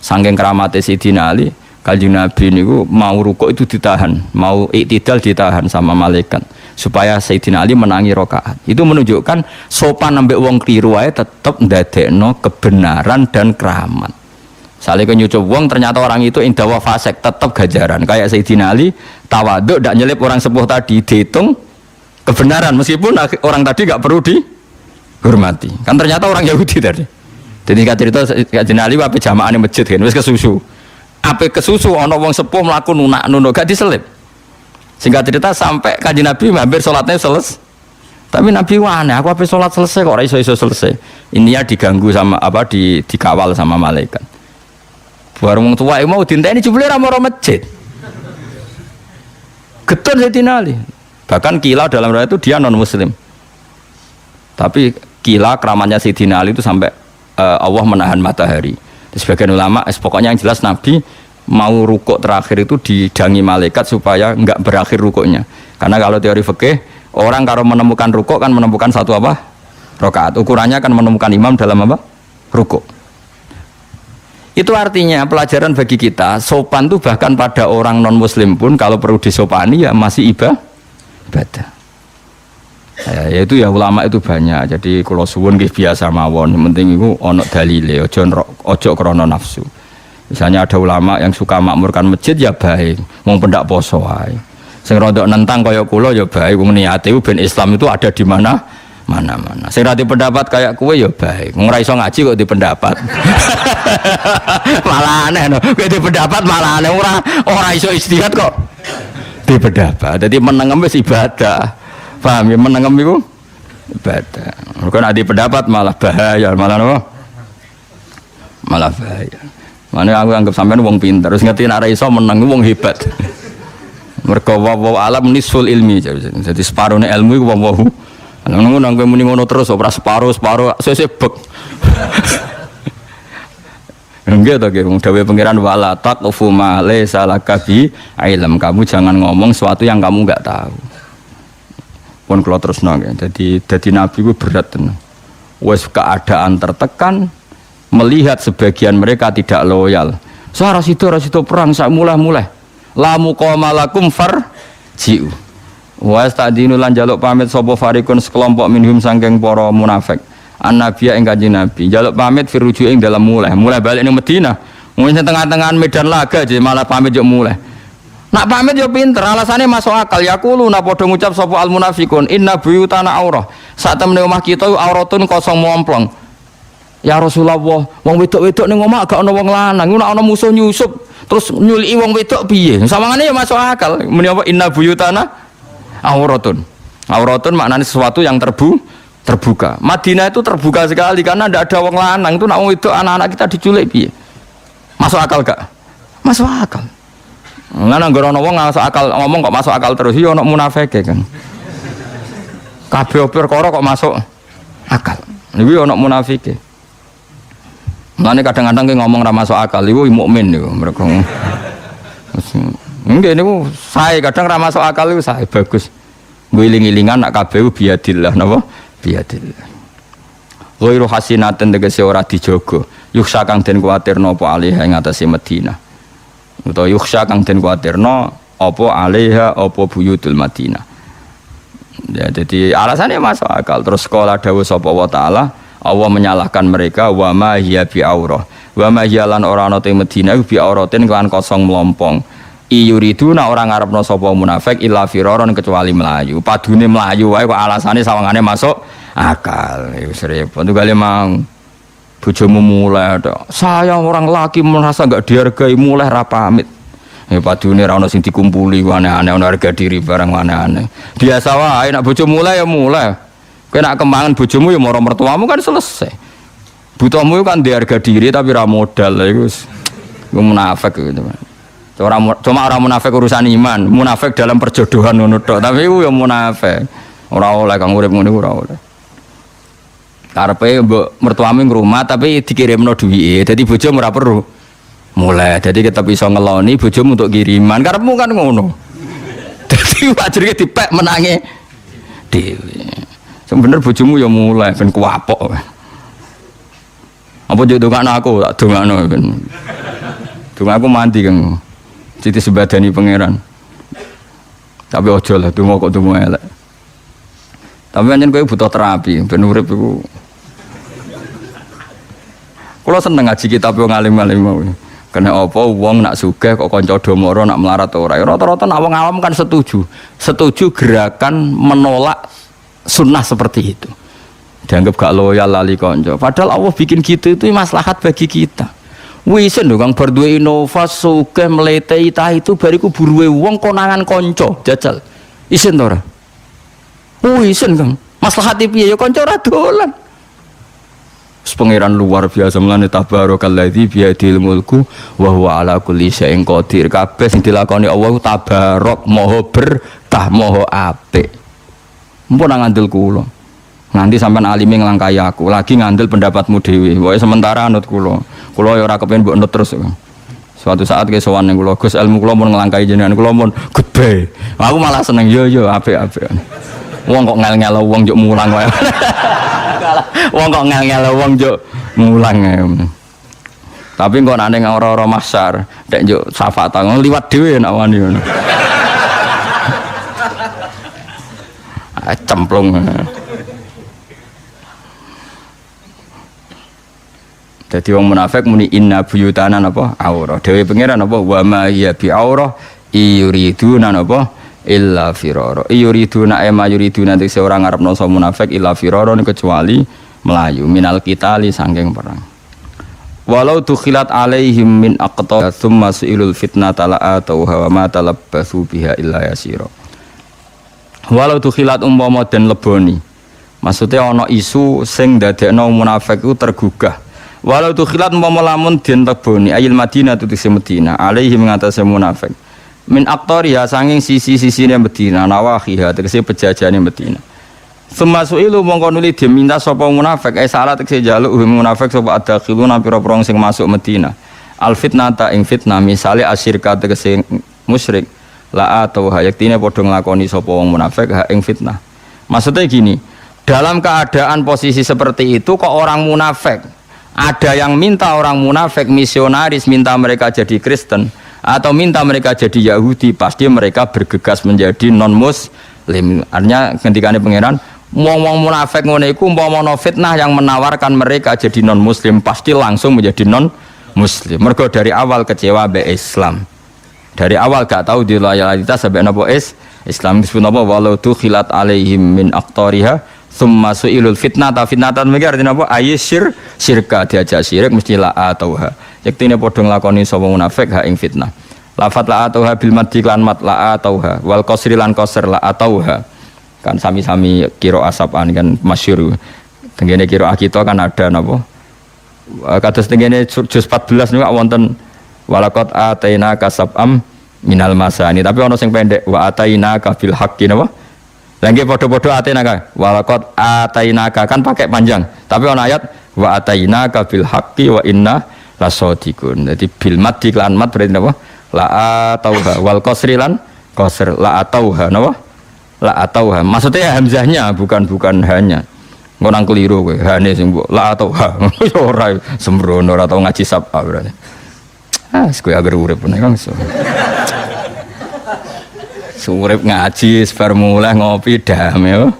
saking keramate Sayyidina Ali, Kanjeng Nabi niku mau rukuk itu ditahan, mau iktidal ditahan sama malaikat. Supaya Sayyidina Ali menangi rakaat. Itu menunjukkan sopan ambek wong kliru wae tetep ndadekno kebenaran dan keramat. Sale nyucup wong ternyata orang itu indawa fasik tetep gajaran. Kayak Sayyidina Ali tawaduk ndak nyelip orang sepuh tadi dihitung kebenaran meskipun orang tadi enggak perlu dihormati. Kan ternyata orang Yahudi tadi. Jadi cerita Sayyidina Ali wae jamaah ning masjid kan wis kesusu. Ape kesusu ana wong sepuh mlaku nunak-nunuk gak diselip. Singkat cerita sampai Kanjeng Nabi hampir sholatnya selesai. Tapi Nabi aneh, aku habis sholat selesai kok ora iso selesai. Ini ya diganggu sama apa dikawal sama malaikat. Bareng wong tua mau dinteni jebule ra maro masjid. Getun Sayyidina Ali. Bahkan kila dalam riwayat itu dia non muslim. Tapi kila keramatnya Sayyidina Ali itu sampai Allah menahan matahari. Di sebagian ulama pokoknya yang jelas Nabi mau rukuk terakhir itu didangi malaikat supaya enggak berakhir rukuknya. Karena kalau teori fikih orang kalau menemukan rukuk kan menemukan satu apa? Rakaat. Ukurannya kan menemukan imam dalam apa? Rukuk. Itu artinya pelajaran bagi kita sopan tuh bahkan pada orang non muslim pun kalau perlu disopani ya masih ibadah. Ya itu ya ulama itu banyak. Jadi kalau suwun nggih biasa mawon, yang penting itu ono dalile, ojo krana nafsu. Misalnya ada ulama yang suka makmurkan masjid ya baik, wong pendak poso wae. Sing rodok nentang kaya kula ya baik, wong niate ben Islam itu ada di mana-mana. Sing rati pendapat kayak kowe ya baik. Wong ora iso ngaji kok di pendapat. Malah aneh no. Kowe di pendapat malah aneh ora iso istihad kok di pendapat. Dadi menengem wis ibadah. Paham ya menengem iku ibadah. Kok nek di pendapat malah bahaya, malah apa? Malah bahaya. Mana aku anggap sampean wong pinter, terus ngerti nek ora iso meneng wong hebat. Mergo wa alam nisful ilmi. Jadi separone ilmu iku wong. Ngono nang kowe muni ngono terus ora separo sesebek. Enggak to wong dawuhe pangeran wala taqfu ma laysa laka bi ilm. Kamu jangan ngomong sesuatu yang kamu enggak tahu. Pun kula terusno nggih. Dadi nabi ku berat tenan. Wis keadaan tertekan melihat sebagian mereka tidak loyal. Rasido perang sak mulai. La muqama lakum farji'u. Wa stadinu lan jaluk pamit sapa farikun sekelompok minhum saking para munafik. An-nabiya ing Kanjeng Nabi. Jaluk pamit firuju ing dalam mulai balik ning Madinah. Mung tengah-tengahan medan laga aja malah pamit yo mulai. Nak pamit yo pinter, alasannya masuk akal. Yaquluna padha ngucap sapa al munafiqun inna buyutana aurah. Sak temene omah kita auratun kosong momplong. Ya Rasulullah, wong wedok-wedok ning omah gak ana wong lanang, nek ana musuh nyusup terus nyuliki wong wedok piye? Sawangane ya masuk akal. Meni apa inna buyutana auratun. Auratun maknanya sesuatu yang terbuka. Madinah itu terbuka sekali karena tidak ada wong lanang. Itu nak wong wedok anak-anak kita diculik piye? Masuk akal gak? Masuk akal. Lah nang ngono wong masuk akal ngomong kok masuk akal terus ya ana munafike kan. Kabeh perkara kok masuk akal. Niku ana munafike. Mulane kadang-kadang ki ngomong ra masuk akal iku mukmin niku mereka. Nggih niku sae kadang ra masuk akal iku sae bagus. Ngiling-ilingan nak kabeh biadillah napa? Biadillah. Ghairu hasinaten tegese ora dijogo. Yuksha kang den kuwatirno apa alih ing atase Madinah. Utawa yuksha kang den kuwatirno apa alaiha apa buyutul Madinah. Ya, jadi alasannya masuk akal. Terus sekolah dawuh sapa wa taala, Allah menyalahkan mereka wa ma hiya bi aurah. Wa ma hiya lan ora ana teng Madinah bi auratin kan kosong melompong. Iyuriduna orang ngarepno sapa munafik illa firaron kecuali melayu. Padune melayu wae kok alasane sawangane masuk akal. Wis repot kali mang. Bojomu mulai ada. Saya orang laki merasa enggak dihargai mulai ra pamit. Ya padune ra ono sing dikumpuli aneh-aneh ono harga diri barang aneh-aneh. Biasa wae nek bojo mulai ya mulai. Kowe nek kembangan bojomu ya maro mertuamu kan selesai. Butuhmu kan di harga diri tapi ra modal iku wis munafik gitu. Cuma orang munafik urusan iman, munafik dalam perjodohan ngono tok. Tapi iku ya munafik. Ora oleh kang urip ngono ora oleh. Karepe mbok mertuamu ngrumah tapi dikirimno duwike. Dadi bojomu ora perlu mulai, jadi kita bisa ngeloni bojomu untuk kiriman, karepmu kan ngono. Jadi wajibnya dipek menangi dewi. Sebenernya bojomu ya mulai, ben kuapok. Apa jodoh kan aku, tak dongakno ben. Dong aku mandi kan, citi sebadani pangeran. Tapi ojo lah, donga kok donga elek. Tapi pancen kowe butuh terapi, ben urip iku. Kula seneng ngaji kitab wong alim-alim mau. Kena apa wong nak sugih kok kanca domoro nak melarat ora. Rata-rata nak wong awam kan setuju. Setuju gerakan menolak sunnah seperti itu. Dianggap gak loyal lali kanca. Padahal Allah bikin gitu itu maslahat bagi kita. Wisen lho Kang bar duwe inovasi sugih mletei ta itu bariku buruwe wong konangan kanca jajal. Isin to ora? Wisen Kang. Maslahate piye ya kanca ora dolan. Pangeran luar biasa melane tabarakalladzi biyadil mulku wa huwa ala kulli syai'in qadir. Kabeh sing dilakoni Allah tabarok maha berkah maha apik. Mumpun ngandel kula. Nanti sampean alime nglangkai aku, lagi ngandel pendapatmu dhewe. Pokoke sementara anut kula. Kula ya ora kepen mbok anut terus. Suatu saat ke sowan ning kula, Gus ilmu kula mun nglangkai jenengan kula mun gede. Aku malah seneng yo apik-apik. Wong kok ngel-ngel wong njuk mulang wae. Wong kok ngel-ngel wong njuk mulang. Tapi kok nek ning ora-ora masar, nek njuk syafaat liwat dhewe nek wani ngono. Cemplung. Dadi wong munafik muni inna buyutana napa aurah. Dewe pangeran napa wa ma ya bi aurah yuriduna napa illa firara. Yuriduna ema yuriduna nek seorang ngarepno so munafik illa firara kecuali melayu minal qitali saking perang. Walau tukhilat alaihim min aqta tsumma suilul fitnata la atau wa ma talabbasu biha illa yasira. Walau tukhilat umpama den leboni. Maksudnya ana isu sing dadekno munafik ku tergugah. Walau tukhilat umpama lamun den leboni ayil Madinah tutise Madinah alaihim ngatasé munafik. Min aktoriha sanging sisi-sisine Madinah nawahiha tegese pejajane Madinah. Semasuilu mongko nuli diminta sapa munafik salat tegese jaluk munafik sapa adakhiluna pira-pira sing masuk Madinah. Al fitnata ing fitnah misale asyirka tegese musyrik la atau hayaktine padha nglakoni sapa wong munafik ha ing fitnah. Maksudnya gini, dalam keadaan posisi seperti itu kok orang munafik ada yang minta orang munafik misionaris minta mereka jadi Kristen atau minta mereka jadi Yahudi, pasti mereka bergegas menjadi non-muslim. Artinya ketikane pangeran wong-wong munafik ngono iku umpama fitnah yang menawarkan mereka jadi non-muslim, pasti langsung menjadi non-muslim. Mergo dari awal kecewa be Islam. Dari awal gak tahu di loyalitas sampai napa Islam disebut napa walau tukhilat alaihim min aqtariha tsumma suilul fitnata fitnatan mesti artinya apa ayyir syirka diajak syirik mesti la atauha. Yektine padha nglakoni sapa munafik ha ing fitnah. Lafat la atauha bil madhi lan mat la atauha wal qasri lan qasr la atauha. Kan sami-sami qiraah asab'an kan masyhur. Tengene qiraah kita kan ada napa? Kados tengene juz 14 niku wonten walaqad atainaka sab'am minal masani, tapi ana sing pendek wa atainaka bil haqqi napa? Lah nggih padha-padha atainaka walaqad atainaka kan pakai panjang, tapi ana ayat wa atainaka bil haqqi wa inna lasadiqun. Dadi bil madhi lan mat berarti napa? La atauha wal qasri lan qasr la atauha napa? La atauha. Maksudnya hamzahnya bukan hanya. Engko nang keliru kowe. Hane sing mbok la atauha. Ya ora sembrono ora tau ngaji sab'a berarti. Ah, kowe agar urip nek Kang. Urip ngaji sebar mulai ngopi dam yo.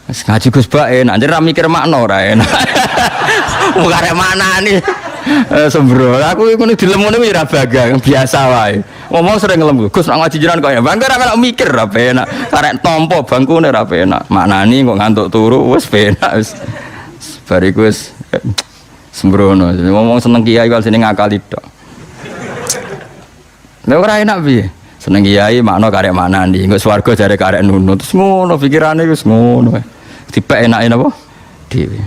Ngaji Gus Bak enak, anjir ra mikir makna ora enak. Wong arek manani. Sembro, aku ngono dilemune ora bagang, biasa wae. Ngomong sering ngelem, Gus nak ngaji jiran kok ya. Bangke ora melok mikir ra enak. Karek tampa bangkune ra enak. Maknani kok ngantuk turu wis penak wis. Bariku wis sembrono. Ngomong seneng kiai kok sini ngakali tok. Lha ora enak piye? Seneng kiai makna karek manani, engko swarga jare karek nunut. Terus ngono pikirane wis ngono. Tipe enak apa? Dewi.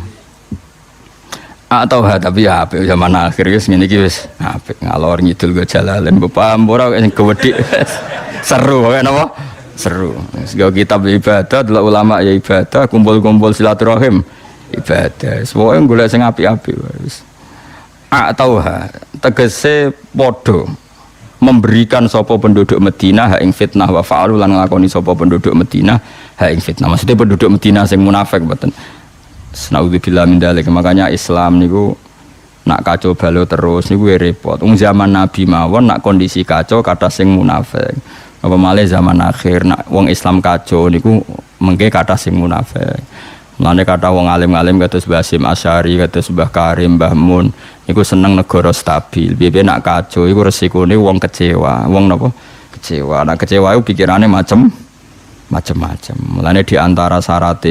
Atau tapi ya apik zaman akhir wis ngene iki wis apik ngalor ngidul go jalalan paham ora sing gede. Seru kok napa? Seru. Segala kitab ibadah, delok ulama ya ibadah, kumpul-kumpul silaturahim ibadah. Semoga golek sing apik-apik wis. Atau tegese padha memberikan sapa penduduk Madinah hak ing fitnah wa fa'alu lan nglakoni sapa penduduk Madinah hak ing fitnah. Maksudnya penduduk Madinah sing munafik mboten. Naudzubillah min dzalik. Makanya Islam niku nak kacau balau terus niku repot. Wong zaman Nabi mawon nak kondisi kacau kathah sing munafik. Apa malih zaman akhir nak wong Islam kacau niku mengke kathah sing munafik. Mulane kathah wong alim-alim kados Basim Asy'ari, kados Mbah Karim, Mbah Mun niku seneng negara stabil. Piye nak kacau iku resikone wong kecewa. Wong napa? Kecewa. Nak kecewa iku pikirane macem-macem. Mulane di antara syarat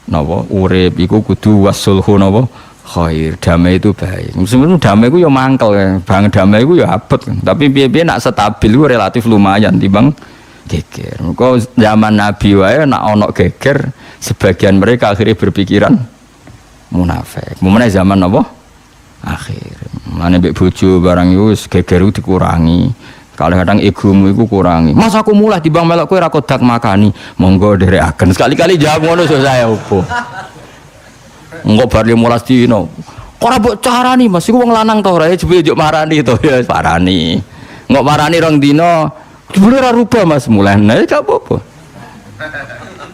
napa urip iku kudu wasulhu napa khair. Damai itu baik. Meskipun damai iku ya mangkel, bang damai iku ya abot. Tapi piye-piye nak stabil iku relatif lumayan timbang geger. Kok zaman Nabi wae nak ana geger, sebagian mereka akhirnya berpikiran munafik. Mumane zaman apa? Akhir. Mulane mbek bojo barang iku geger dikurangi. Kadang-kadang egomu iku kurangi. Mas aku mulai timbang melok kowe ra kodak makani. Monggo nderekaken. Sekali-kali jawab ngono susah opo. Engko bar 15 dino. Ora mbok carani Mas iku wong lanang to ora jebule njuk marani to ya parani. Engko marani rong dino jebule ora rubah Mas mulai. Nah gak apa-apa.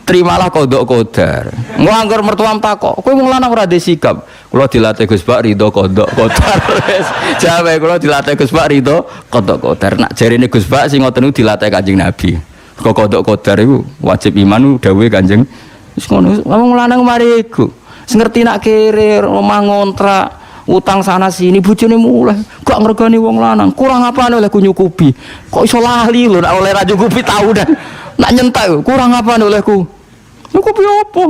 Terimalah kodok kodar. Engko angger mertuam takok, kowe wong lanang ora ndek sikap. Kula dilatih Gus Bak ridho kodok kodar. Jawe kula dilatih Gus Bak ridho kodok kodar. Nak jarine Gus Bak sing ngoten niku dilatih Kanjeng Nabi. Kok kodok kodar iku wajib iman dawuhe Kanjeng. Wis ngono wong lanang mari iku. Sing ngerti nak kere omah ngontrak utang sana sini bojone mulai gak ngregani wong lanang. Kurang apane oleh ku nyukupi. Kok iso lali lho nak oleh ra nyukupi tau dan nak nyentak kurang apane olehku. Nyukupi apa?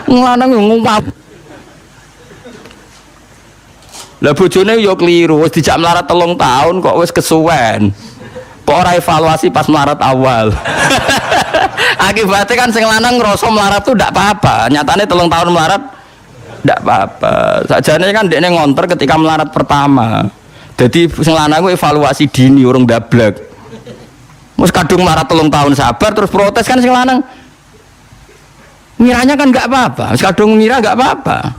Wong lanang ngumpat. Lah bojone yo kliru, wis dijak melarat 3 tahun kok wis kesuwen. Kok ora evaluasi pas melarat awal. Akibatnya kan sing lanang ngrasa melarat tuh ndak apa-apa. Nyatane 3 tahun melarat ndak apa-apa. Sakjane kan dekne ngonter ketika melarat pertama. Jadi sing lanang ku evaluasi dini urung dablek. Mus kadung melarat 3 tahun sabar terus protes kan sing lanang. Ngiranya kan enggak apa-apa. Wis kadung ngira enggak apa-apa.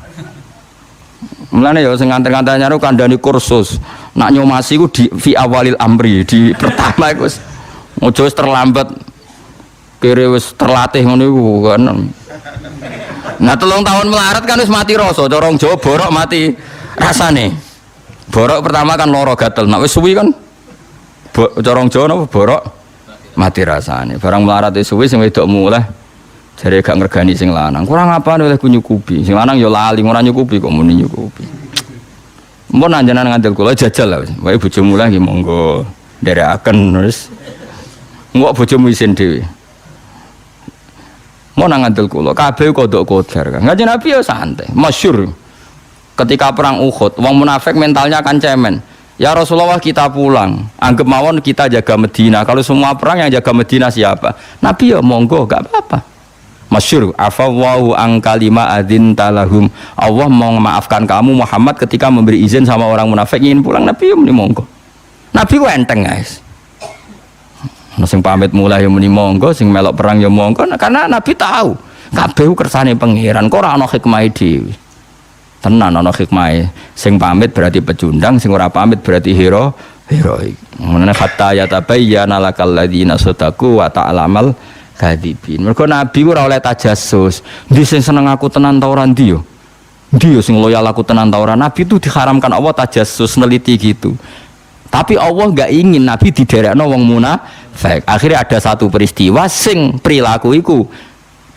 Mulane ya sing nganter-nganter nyaru kandhani kursus. Nak nyomasi ku di fi awalil amri, di pertama iku wis ojo wis terlambat. Kere wis terlatih ngono iku kan. Nah 3 tahun melarat kan wis mati rasa, cara wong Jawa borok mati rasane. Borok pertama kan lara gatel. Nak wis suwi kan cara wong Jawa napa borok mati rasane. Barang melarat wis suwi sing wedok mulai jare gak ngregani sing lanang. Kurang apane oleh ku nyukupi. Sing lanang ya lali ora nyukupi kok muni nyukupi. Mun anjenan ngandel kula jajal lah wis. Wae bojomu lah nggih monggo nderekaken terus. Engko bojomu isin dhewe. Mun ngandel kula kabeh kodok kodar. Kanjeng Nabi ya santai, masyhur. Ketika perang Uhud, wong munafik mentalnya kan cemen. Ya Rasulullah kita pulang, anggap mawon kita jaga Medina. Kalau semua perang yang jaga Medina siapa? Nabi ya monggo gak apa-apa. Masyhur afawwahu an kalima adzin talahum. Allah mau memaafkan kamu Muhammad ketika memberi izin sama orang munafik ingin pulang. Nabi ya muni monggo. Nabi ku enteng guys. Sing pamit mulai ya muni monggo, sing melok perang ya monggo. Karena Nabi tahu kabeh ku kersane pangeran. Kok ora ana hikmahe dhewe. Tenan ana hikmahe. Sing pamit berarti pecundang, sing ora pamit berarti heroik. Menene hatta yatabayyana lakal ladzina sadaqu wa ta'lamal kadibin. Mergo Nabi ora oleh tajassus. Ndi sing seneng aku tenan ta ora ndi yo? Ndi yo sing loyal aku tenan ta ora? Nabi itu diharamkan Allah tajassus neliti gitu. Tapi Allah nggak ingin Nabi diderekno wong munafik. Akhirnya ada satu peristiwa sing perilaku iku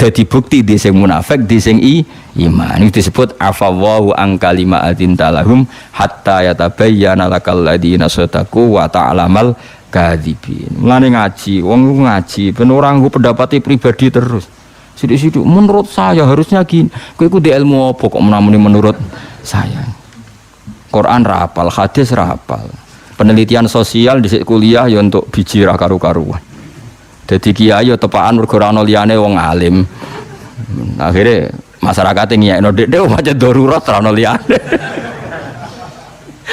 dadi bukti di sing munafik, di sing iman. Itu disebut afawwahu an kalimatin talahum hatta yatabayyana lakal ladina sadaqu wa ta'lamal kadzibin. Mulane ngaji, wong ngaji ben ora nggo pendapati pribadi terus. Sidik-sidik menurut saya harusnya gini. Kowe iku di ilmu apa kok menamuni menurut saya. Quran ra hafal, hadis ra hafal. Penelitian sosial di kuliah ya untuk biji ra karu-karuan. Dadi kiai ya tepaan mergo ora ana liyane wong alim. Akhirnya masyarakat ngiyekno dek macam darurat ora ana liyane.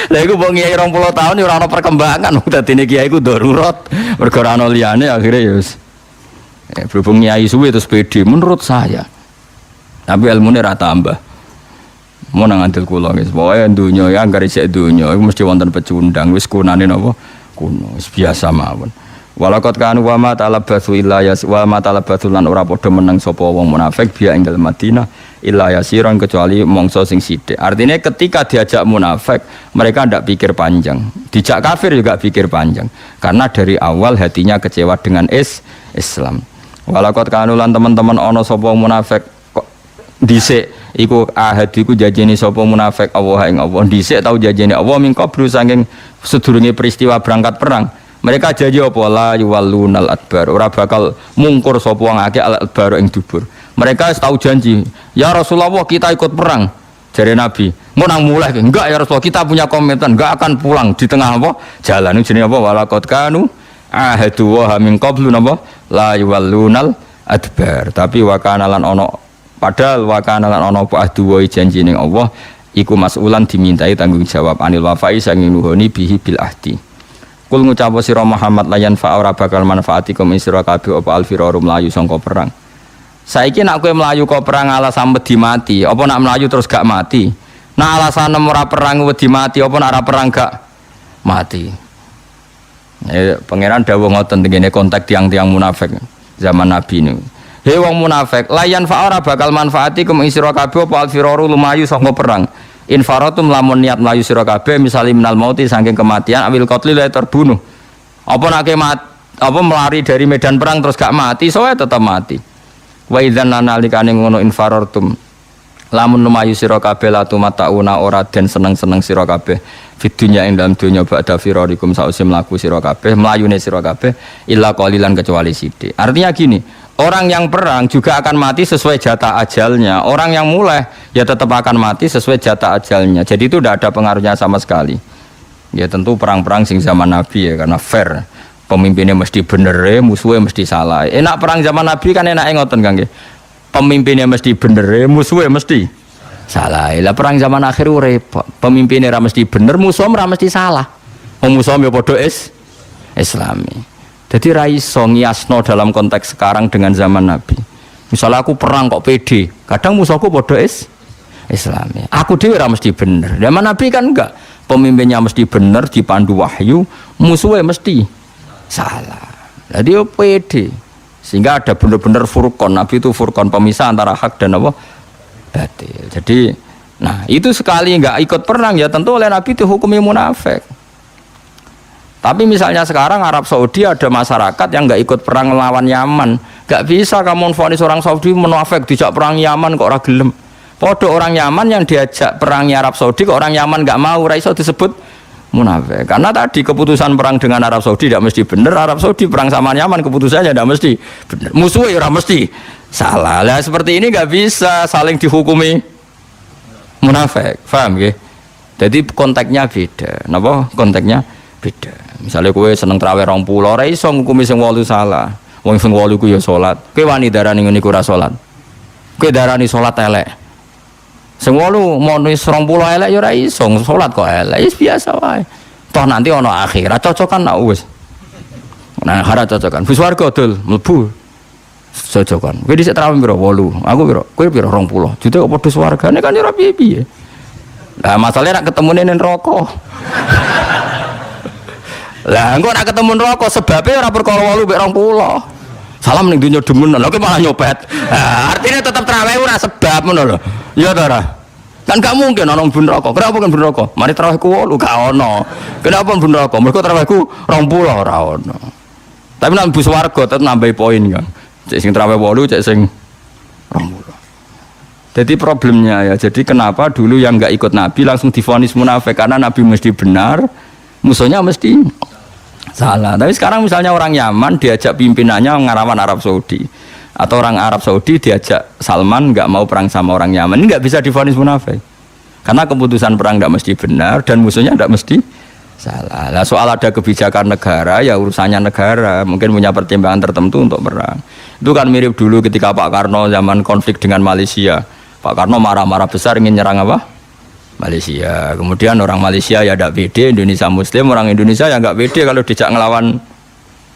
Lah iku wong kiai 20 tahun ya ora ana perkembangan dadine kiai iku darurat mergo ora ana liyane akhirnya ya wis berhubung kiai suwe terus pede menurut saya. Tapi ilmune ra tambah. Mau nang andil kula guys, pokoke dunya ya anggere sik dunya iku mesti wonten pecundang wis kunane napa kuno wis biasa mawon. Walaqad kanu wa ma talabatsu illa yas wa ma talabatsu lan ora padha meneng sapa wong munafik biya ing dalem Madinah illa yasiron kecuali mongso sing sithik. Artinya ketika diajak munafik mereka ndak pikir panjang. Dijak kafir juga pikir panjang karena dari awal hatinya kecewa dengan Islam. Walaqad kanu lan teman-teman ana sapa munafik kok dhisik iku ahad iku janjine sapa munafik Allah ing Allah dhisik tau janjine Allah mingko bru saking sedurunge peristiwa berangkat perang mereka janji apa la yuwallunal adbar ora bakal mungkur sapa wong akeh al adbar ing dubur mereka tau janji ya Rasulullah kita ikut perang jare Nabi mau nang mulai enggak ya Rasulullah kita punya komitmen enggak akan pulang di tengah apa jalan jenenge apa walaqad kanu ahadu wa min qablu napa la yuwallunal adbar tapi wa kana lan ono padahal wakana lan ana apa ahdu wa janji ning Allah iku mas'ulan dimintai tanggung jawab anil wafai sanging nuhoni bihi bil ahdi. Kul ngucap sira Muhammad layan fa ora bakal manfaatikum isra kabeh apa alfirarum mlayu sangka perang. Saiki nak kowe mlayu kok perang alasan wedi mati, apa nak mlayu terus gak mati? Nak alasan ora perang wedi mati, apa nak ora perang gak mati? Pangeran dawuh ngoten tengene konteks tiang-tiang munafik zaman Nabi niku. Hei wong munafik, layan fa'ora bakal manfaati kum isra kabeh apa alfiraru lumayu sangka perang. Infaratum lamun niat mlayu sira kabeh misale minal mauti saking kematian awil qatli la terbunuh. Apa nak apa melari dari medan perang terus gak mati, soe tetap mati. Wa idzan nalikane ngono infarartum lamun lumayu sira kabeh la tumatauna ora den seneng-seneng sira kabeh fid dunya ing dalam dunya ba'da firarikum sause mlaku sira kabeh mlayune sira kabeh illa qalilan kecuali sithik. Artinya gini, orang yang perang juga akan mati sesuai jatah ajalnya. Orang yang mulai ya tetap akan mati sesuai jatah ajalnya. Jadi itu tidak ada pengaruhnya sama sekali. Ya tentu perang-perang sing zaman Nabi ya karena fair. Pemimpinnya mesti bener, musuhnya mesti salah. Enak perang zaman Nabi kan enak ngoten kan nggih. Pemimpinnya mesti bener, musuhnya mesti salah. Lah perang zaman akhir repot. Pemimpinnya ora mesti bener, musuhnya ora mesti salah. Wong musuhnya padha Islami. Jadi raiso ngiasno dalam konteks sekarang dengan zaman Nabi. Misalnya aku perang kok pede, kadang musuhku bodoh Islami. Aku dhewe ora mesti bener. Zaman Nabi kan enggak. Pemimpinnya mesti bener, dipandu wahyu, musuhnya mesti salah. Jadi yo pede. Sehingga ada bener-bener furqan. Nabi itu furqan, pemisah antara hak dan apa? Batil. Jadi, nah itu sekali enggak ikut perang ya tentu oleh Nabi dihukumi munafik. Tapi misalnya sekarang Arab Saudi ada masyarakat yang nggak ikut perang melawan Yaman, nggak bisa kamu vonis orang Saudi munafik dijak perang Yaman kok ora gelem. Podo orang Yaman yang diajak perangnya Arab Saudi kok orang Yaman nggak mau, ora iso disebut munafik. Karena tadi keputusan perang dengan Arab Saudi tidak mesti benar, Arab Saudi perang sama Yaman keputusannya tidak mesti benar. Musuhnya ora mesti salah. Lah seperti ini nggak bisa saling dihukumi munafik, paham nggih? Jadi konteksnya beda. Napa konteksnya beda? Misalnya kowe seneng traweh 20 ora iso ngukumi sing 8 salah. Wong sing 8 ku ya salat. Kowe wani darani ngene iku ora salat. Kowe darani salat elek. Sing 8 mau wis 20 elek ya ora iso salat kok elek. Wis biasa wae. Toh nanti ana akhirat cocokan nak wis. Nah, akhirat cocokan. Bus warga dul mlebu. Cocokan. Kowe dhisik traweh piro? 8. Aku piro? Kowe piro? 20. Jute kok padha swargane kan ora piye-piye. Lah masalahnya nak ketemune ning neraka. Lah engko nek ketemu neraka sebabnya ora perkara 8 mek 20. Salam ning dunya demen lha malah nyopet. Artinya tetap traweh ora sebab ngono lho. Ya ta ora? Kan gak mungkin orang bun rokok. Kenapa kan bun rokok? Mari tarawih ku 8 gak ono. Kenapa bun rokok? Mergo tarawih ku 20 ora ono. Tapi nek bus warga tetep nambahi poin kan. Cek sing tarawih 8, cek sing 20. Jadi problemnya ya. Jadi kenapa dulu yang nggak ikut Nabi langsung divonis munafik karena Nabi mesti benar, musuhnya mesti salah. Tapi sekarang misalnya orang Yaman diajak pimpinannya ngarawan Arab Saudi, atau orang Arab Saudi diajak Salman nggak mau perang sama orang Yaman, ini nggak bisa divonis munafik karena keputusan perang nggak mesti benar dan musuhnya nggak mesti salah. Nah, soal ada kebijakan negara ya urusannya negara, mungkin punya pertimbangan tertentu untuk perang. Itu kan mirip dulu ketika Pak Karno zaman konflik dengan Malaysia. Pak Karno marah-marah besar ingin nyerang apa? Malaysia. Kemudian orang Malaysia ya tidak pede, Indonesia Muslim, orang Indonesia ya nggak pede kalau dijak ngelawan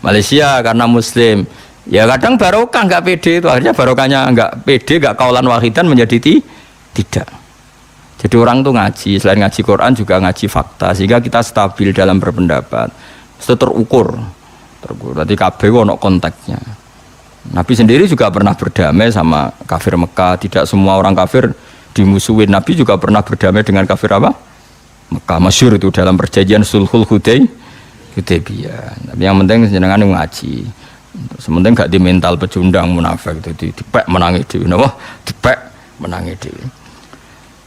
Malaysia karena Muslim. Ya kadang barokah nggak pede itu, akhirnya barokahnya nggak pede, nggak kaulan wahidan menjadi tidak. Jadi orang tuh ngaji, selain ngaji Quran juga ngaji fakta, sehingga kita stabil dalam berpendapat, terukur. Berarti kabeh ono konteksnya. Nabi sendiri juga pernah berdamai sama kafir Mekah. Tidak semua orang kafir dimusuhin. Nabi juga pernah berdamai dengan kafir apa? Mekah. Masyhur itu dalam perjanjian Sulhul Hudaybiyah. Tapi yang penting jenengan ngaji. Sementing gak di mental pecundang munafik itu dipek menangi dhewe. Napa? Dipek menangi dhewe.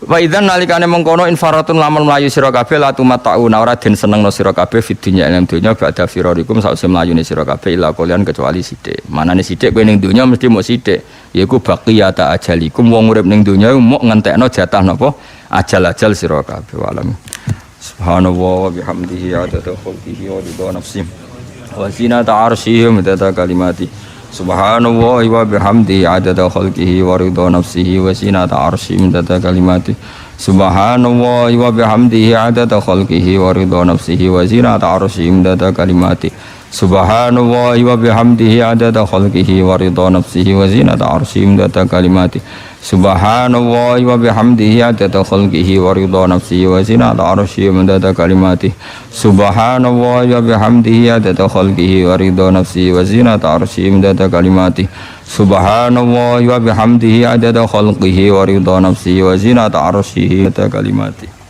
Wa idzan nalikane mengkono infaratun lamun mlayu sira kabeh la tumattauna ora den senengno sira kabeh fidunya ing donya ba'da firarikum sause mlayune sira kabeh ila kalian kecuali sithik. Manane sithik kowe ning donya mesti mok sithik. Yaiku baqiyata ajalikum wong urip ning donya mok ngentekno jatah napa ajal-ajal sira kabeh. Alam. Subhanallah wa bihamdihi adada khalqihi wa ridha nafsihi wa zinata arsyihi midada kalimati. Subhanallah wa bihamdihi adada khalqihi wa ridha nafsihi wa zinata arsyihi midada kalimati. Subhanallah wa bihamdihi adada khalqihi wa ridha nafsihi wa zinata arsyihi midada kalimati. Subhanallah wa bihamdihi adada khalqihi wa ridha nafsihi wa zinata arsyihi midada kalimati. Subhanallah wa bihamdihi adada khalqihi wa ridha nafsihi wa zinata arsyihi midada kalimati. Subhanallah wa bihamdihi adada khalqihi wa ridha nafsihi wa zinata arsyihi midada kalimati. Subhanallah wa bihamdihi adada khalqihi wa ridha nafsihi wa zinata arsyihi midada kalimati.